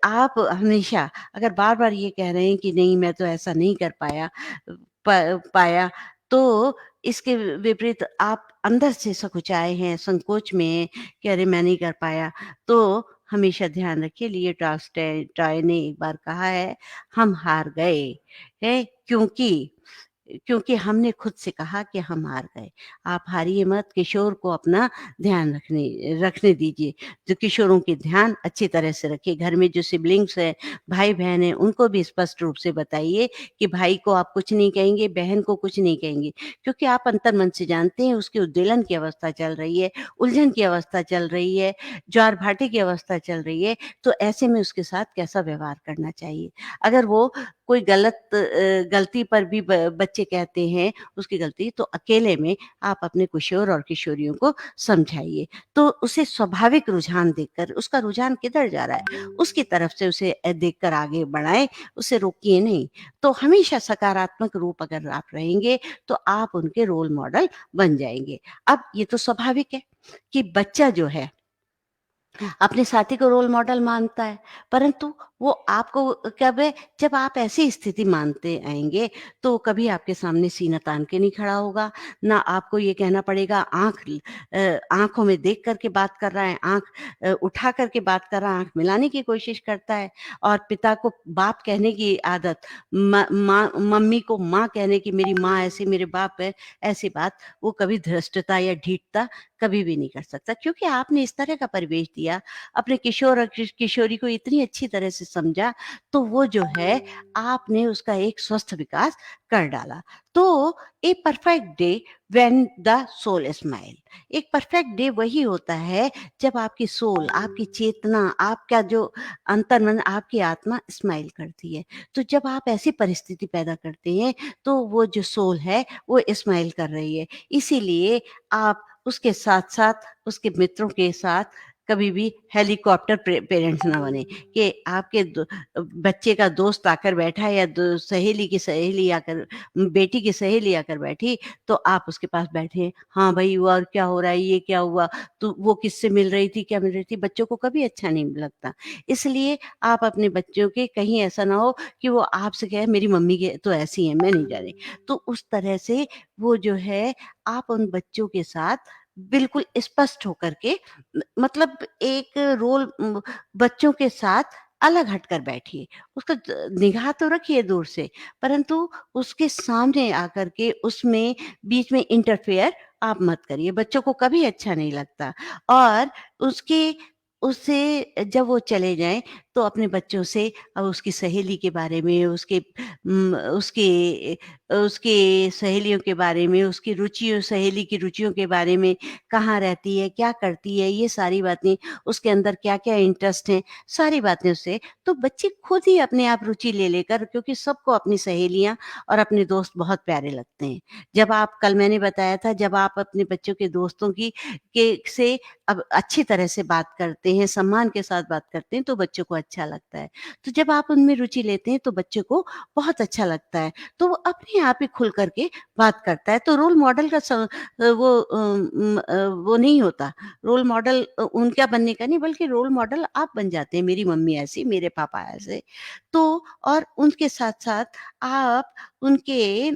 आप हमेशा अगर बार-बार ये कह रहे हैं कि नहीं मैं तो ऐसा नहीं कर पाया, तो इसके विपरीत आप अंदर से सकुचाए हैं, संकोच में हैं कि अरे मैं नहीं कर पाया, तो हमेशा ध्यान रखिए लियो टॉल्स्टॉय ने एक बार कहा है, हम हार गए, हैं क्योंकि हमने खुद से कहा कि हम हार गए। आप हारिए मत, किशोर को अपना ध्यान रखने रखने दीजिए। जो किशोरों की ध्यान अच्छी तरह से रखिए। घर में जो सिब्लिंग्स हैं, भाई-बहन हैं, उनको भी स्पष्ट रूप से बताइए कि भाई को आप कुछ नहीं कहेंगे, बहन को कुछ नहीं कहेंगे। क्योंकि आप अंतर्मन से जानते हैं उसकी उद्वेलन की अवस्था चल रही है, उलझन की अवस्था चल रही है, ज्वार-भाटे की अवस्था चल रही है, तो ऐसे में उसके साथ कैसा व्यवहार करना चाहिए। अगर वो कोई गलती पर भी बच्चे कहते हैं उसकी गलती, तो अकेले में आप अपने किशोर और किशोरियों को समझाइए। तो उसे स्वाभाविक रुझान देखकर उसका रुझान किधर जा रहा है, उसकी तरफ से उसे देखकर आगे बढ़ाएँ, उसे रोकिए नहीं। तो हमेशा सकारात्मक रूप अगर आप रहेंगे, तो आप उनके रोल मॉडल बन जाएँगे। अब ये तो स्वाभाविक है कि बच्चा जो है अपने साथी को रोल मॉडल मानता है, परंतु वो आपको कब है जब आप ऐसी स्थिति मानते आएँगे, तो कभी आपके सामने सीना तान के नहीं खड़ा होगा, ना आपको ये कहना पड़ेगा आँखों में देख कर के बात कर रहा है, उठा कर के बात कर रहा है, आँख मिलाने की कोशिश करता है और पिता को बाप कहने की आदत, मम्मी को माँ कहने की मेरी माँ ऐसी, मेरे बाप है, ऐसी बात वो कभी धृष्टता या ढीठता कभी भी नहीं कर सकता, क्योंकि आपने इस तरह का परिवेश दिया, अपने किशोर और किशोरी को इतनी अच्छी तरह से समझा, तो वो जो है आपने उसका एक स्वस्थ विकास कर डाला। तो a perfect day when the soul smile, एक परफेक्ट डे वही होता है जब आपकी सोल, आपकी चेतना, आपका जो अंतर्मन, आपकी आत्मा स्माइल करती है। तो जब आप ऐसी परिस्थिति पैदा करते हैं, तो वो जो सोल है, वो स्माइल कर रही है। इसीलिए आप उसके साथ-साथ उसके मित्रों के साथ कभी भी हेलीकॉप्टर पेरेंट्स ना बने कि आपके बच्चे का दोस्त आकर बैठा है या सहेली की सहेली आकर, बेटी की सहेली आकर बैठी, तो आप उसके पास बैठे, हाँ भाई हुआ और क्या हो रहा है, ये क्या हुआ, तो वो किससे मिल रही थी, क्या मिल रही थी, बच्चों को कभी अच्छा नहीं लगता। इसलिए आप अपने बच्चों के कहीं ऐसा ना हो कि वो आपसे कहे मेरी मम्मी के तो ऐसी है, मैं नहीं जा रही। तो उस तरह से वो जो है आप उन बच्चों के साथ बिल्कुल स्पष्ट होकर के मतलब एक रोल बच्चों के साथ अलग हटकर बैठिए, उसका निगाह तो रखिए दूर से, परंतु उसके सामने आकर के उसमें बीच में इंटरफेयर आप मत करिए, बच्चों को कभी अच्छा नहीं लगता। और उसके उससे जब वो चले जाएँ, तो अपने बच्चों से उसकी सहेली के बारे में, उसके सहेलियों के बारे में, उसकी रुचियों सहेली की रुचियों के बारे में, कहाँ रहती है, क्या करती है, ये सारी बातें, उसके अंदर क्या-क्या इंटरेस्ट हैं, सारी बातें उससे तो बच्चे खुद ही अपने आप रुचि ले लेकर, क्योंकि सबको अपनी सहेलियाँ और अपने दोस्त बहुत प्यारे लगते हैं। जब आप कल मैंने बताया था, जब आप अपने बच्चों के दोस्तों की के से अब अच्छी तरह से बात करते हैं, सम्मान के साथ बात करते हैं, तो बच्चों को अच्छा लगता है। तो जब आप उनमें रुचि लेते हैं, तो बच्चे को बहुत अच्छा लगता है, तो वो अपने आप ही खुल कर के बात करता है। तो रोल मॉडल का वो नहीं होता, रोल मॉडल उनका बनने का नहीं, बल्कि रोल मॉडल आप बन जाते हैं, मेरी मम्मी ऐसी, मेरे पापा ऐसे। तो और उनके साथ-साथ आप उनके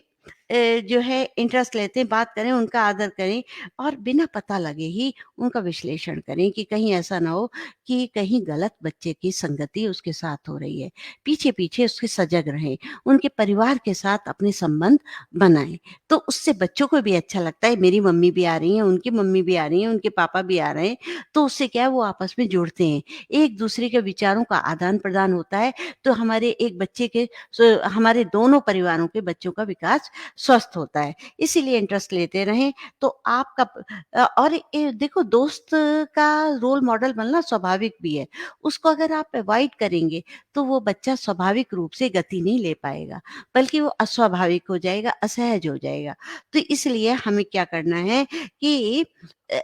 जो है इंटरेस्ट लेते हैं, बात करें, उनका आदर करें और बिना पता लगे ही उनका विश्लेषण करें कि कहीं ऐसा ना हो कि कहीं गलत बच्चे की संगति उसके साथ हो रही है। पीछे-पीछे उसके सजग रहें, उनके परिवार के साथ अपने संबंध बनाएँ, तो उससे बच्चों को भी अच्छा लगता है, मेरी मम्मी भी आ रही हैं, उनकी मम्मी भी आ रही हैं, उनके पापा भी आ रहे हैं, तो उससे क्या है वो आपस में जुड़ते हैं। एक-दूसरे के विचारों का आदान-प्रदान होता है, तो हमारे दोनों परिवारों के बच्चों का विकास स्वस्थ होता है। इसीलिए इंटरेस्ट लेते रहें, तो आपका और देखो, दोस्त का रोल मॉडल बनना स्वाभाविक भी है। उसको अगर आप अवॉइड करेंगे, तो वो बच्चा स्वाभाविक रूप से गति नहीं ले पाएगा, बल्कि वो अस्वाभाविक हो जाएगा, असहज हो जाएगा। तो इसलिए हमें क्या करना है कि अ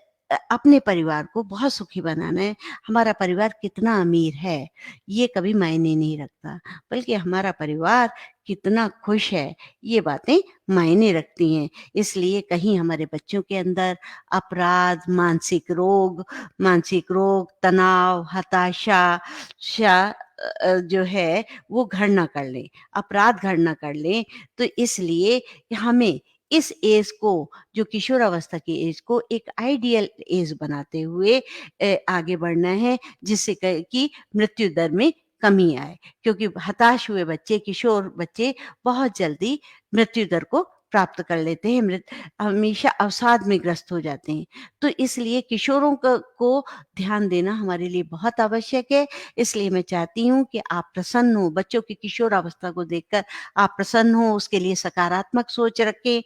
अपने परिवार को बहुत सुखी बनाना है। हमारा परिवार कितना अमीर है, ये कभी मायने नहीं रखता, बल्कि हमारा परिवार कितना खुश है, ये बातें मायने रखती हैं। इसलिए कहीं हमारे बच्चों के अंदर अपराध, मानसिक रोग, तनाव, हताशा जो है वो घर ना कर लें, अपराध घर ना कर लें। तो इसलिए हमें इस ऐज को, जो किशोरावस्था की ऐज को, एक आइडियल ऐज बनाते हुए आगे बढ़ना है, जिससे कि मृत्यु दर में कमी आए। क्योंकि हताश हुए बच्चे, किशोर बच्चे बहुत जल्दी मृत्यु दर को प्राप्त कर लेते हैं, हमेशा अवसाद में ग्रस्त हो जाते हैं। तो इसलिए किशोरों को ध्यान देना हमारे लिए बहुत आवश्यक है। इसलिए मैं चाहती हूँ कि आप प्रसन्न हों, बच्चों की किशोरावस्था को देखकर आप प्रसन्न हों, उसके लिए सकारात्मक सोच रखें,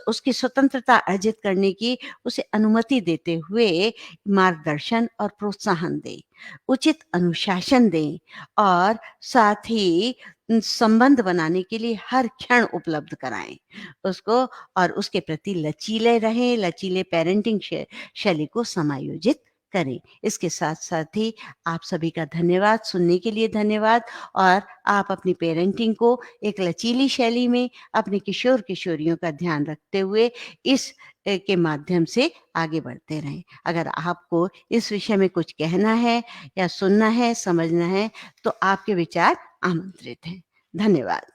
उसकी स्वतंत्रता अर्जित करने की उसे अनुमति देते हुए मार्गदर्शन और प्रोत्साहन दें, उचित अनुशासन दें और साथ ही संबंध बनाने के लिए हर क्षण उपलब्ध कराएँ उसको, और उसके प्रति लचीले रहें, लचीले पेरेंटिंग शैली को समायोजित करें। इसके साथ-साथ ही आप सभी का धन्यवाद, सुनने के लिए धन्यवाद, और आप अपनी पेरेंटिंग को एक लचीली शैली में अपने किशोर-किशोरियों का ध्यान रखते हुए इस के माध्यम से आगे बढ़ते रहें। अगर आपको इस विषय में कुछ कहना है या सुनना है, समझना है, तो आपके विचार आमंत्रित हैं। धन्यवाद।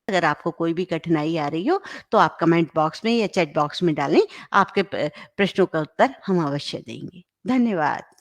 अगर आपको कोई भी कठिनाई आ रही हो, तो आप कमेंट बॉक्स में या चैट बॉक्स में डालें, आपके प्रश्नों का उत्तर हम अवश्य देंगे। धन्यवाद।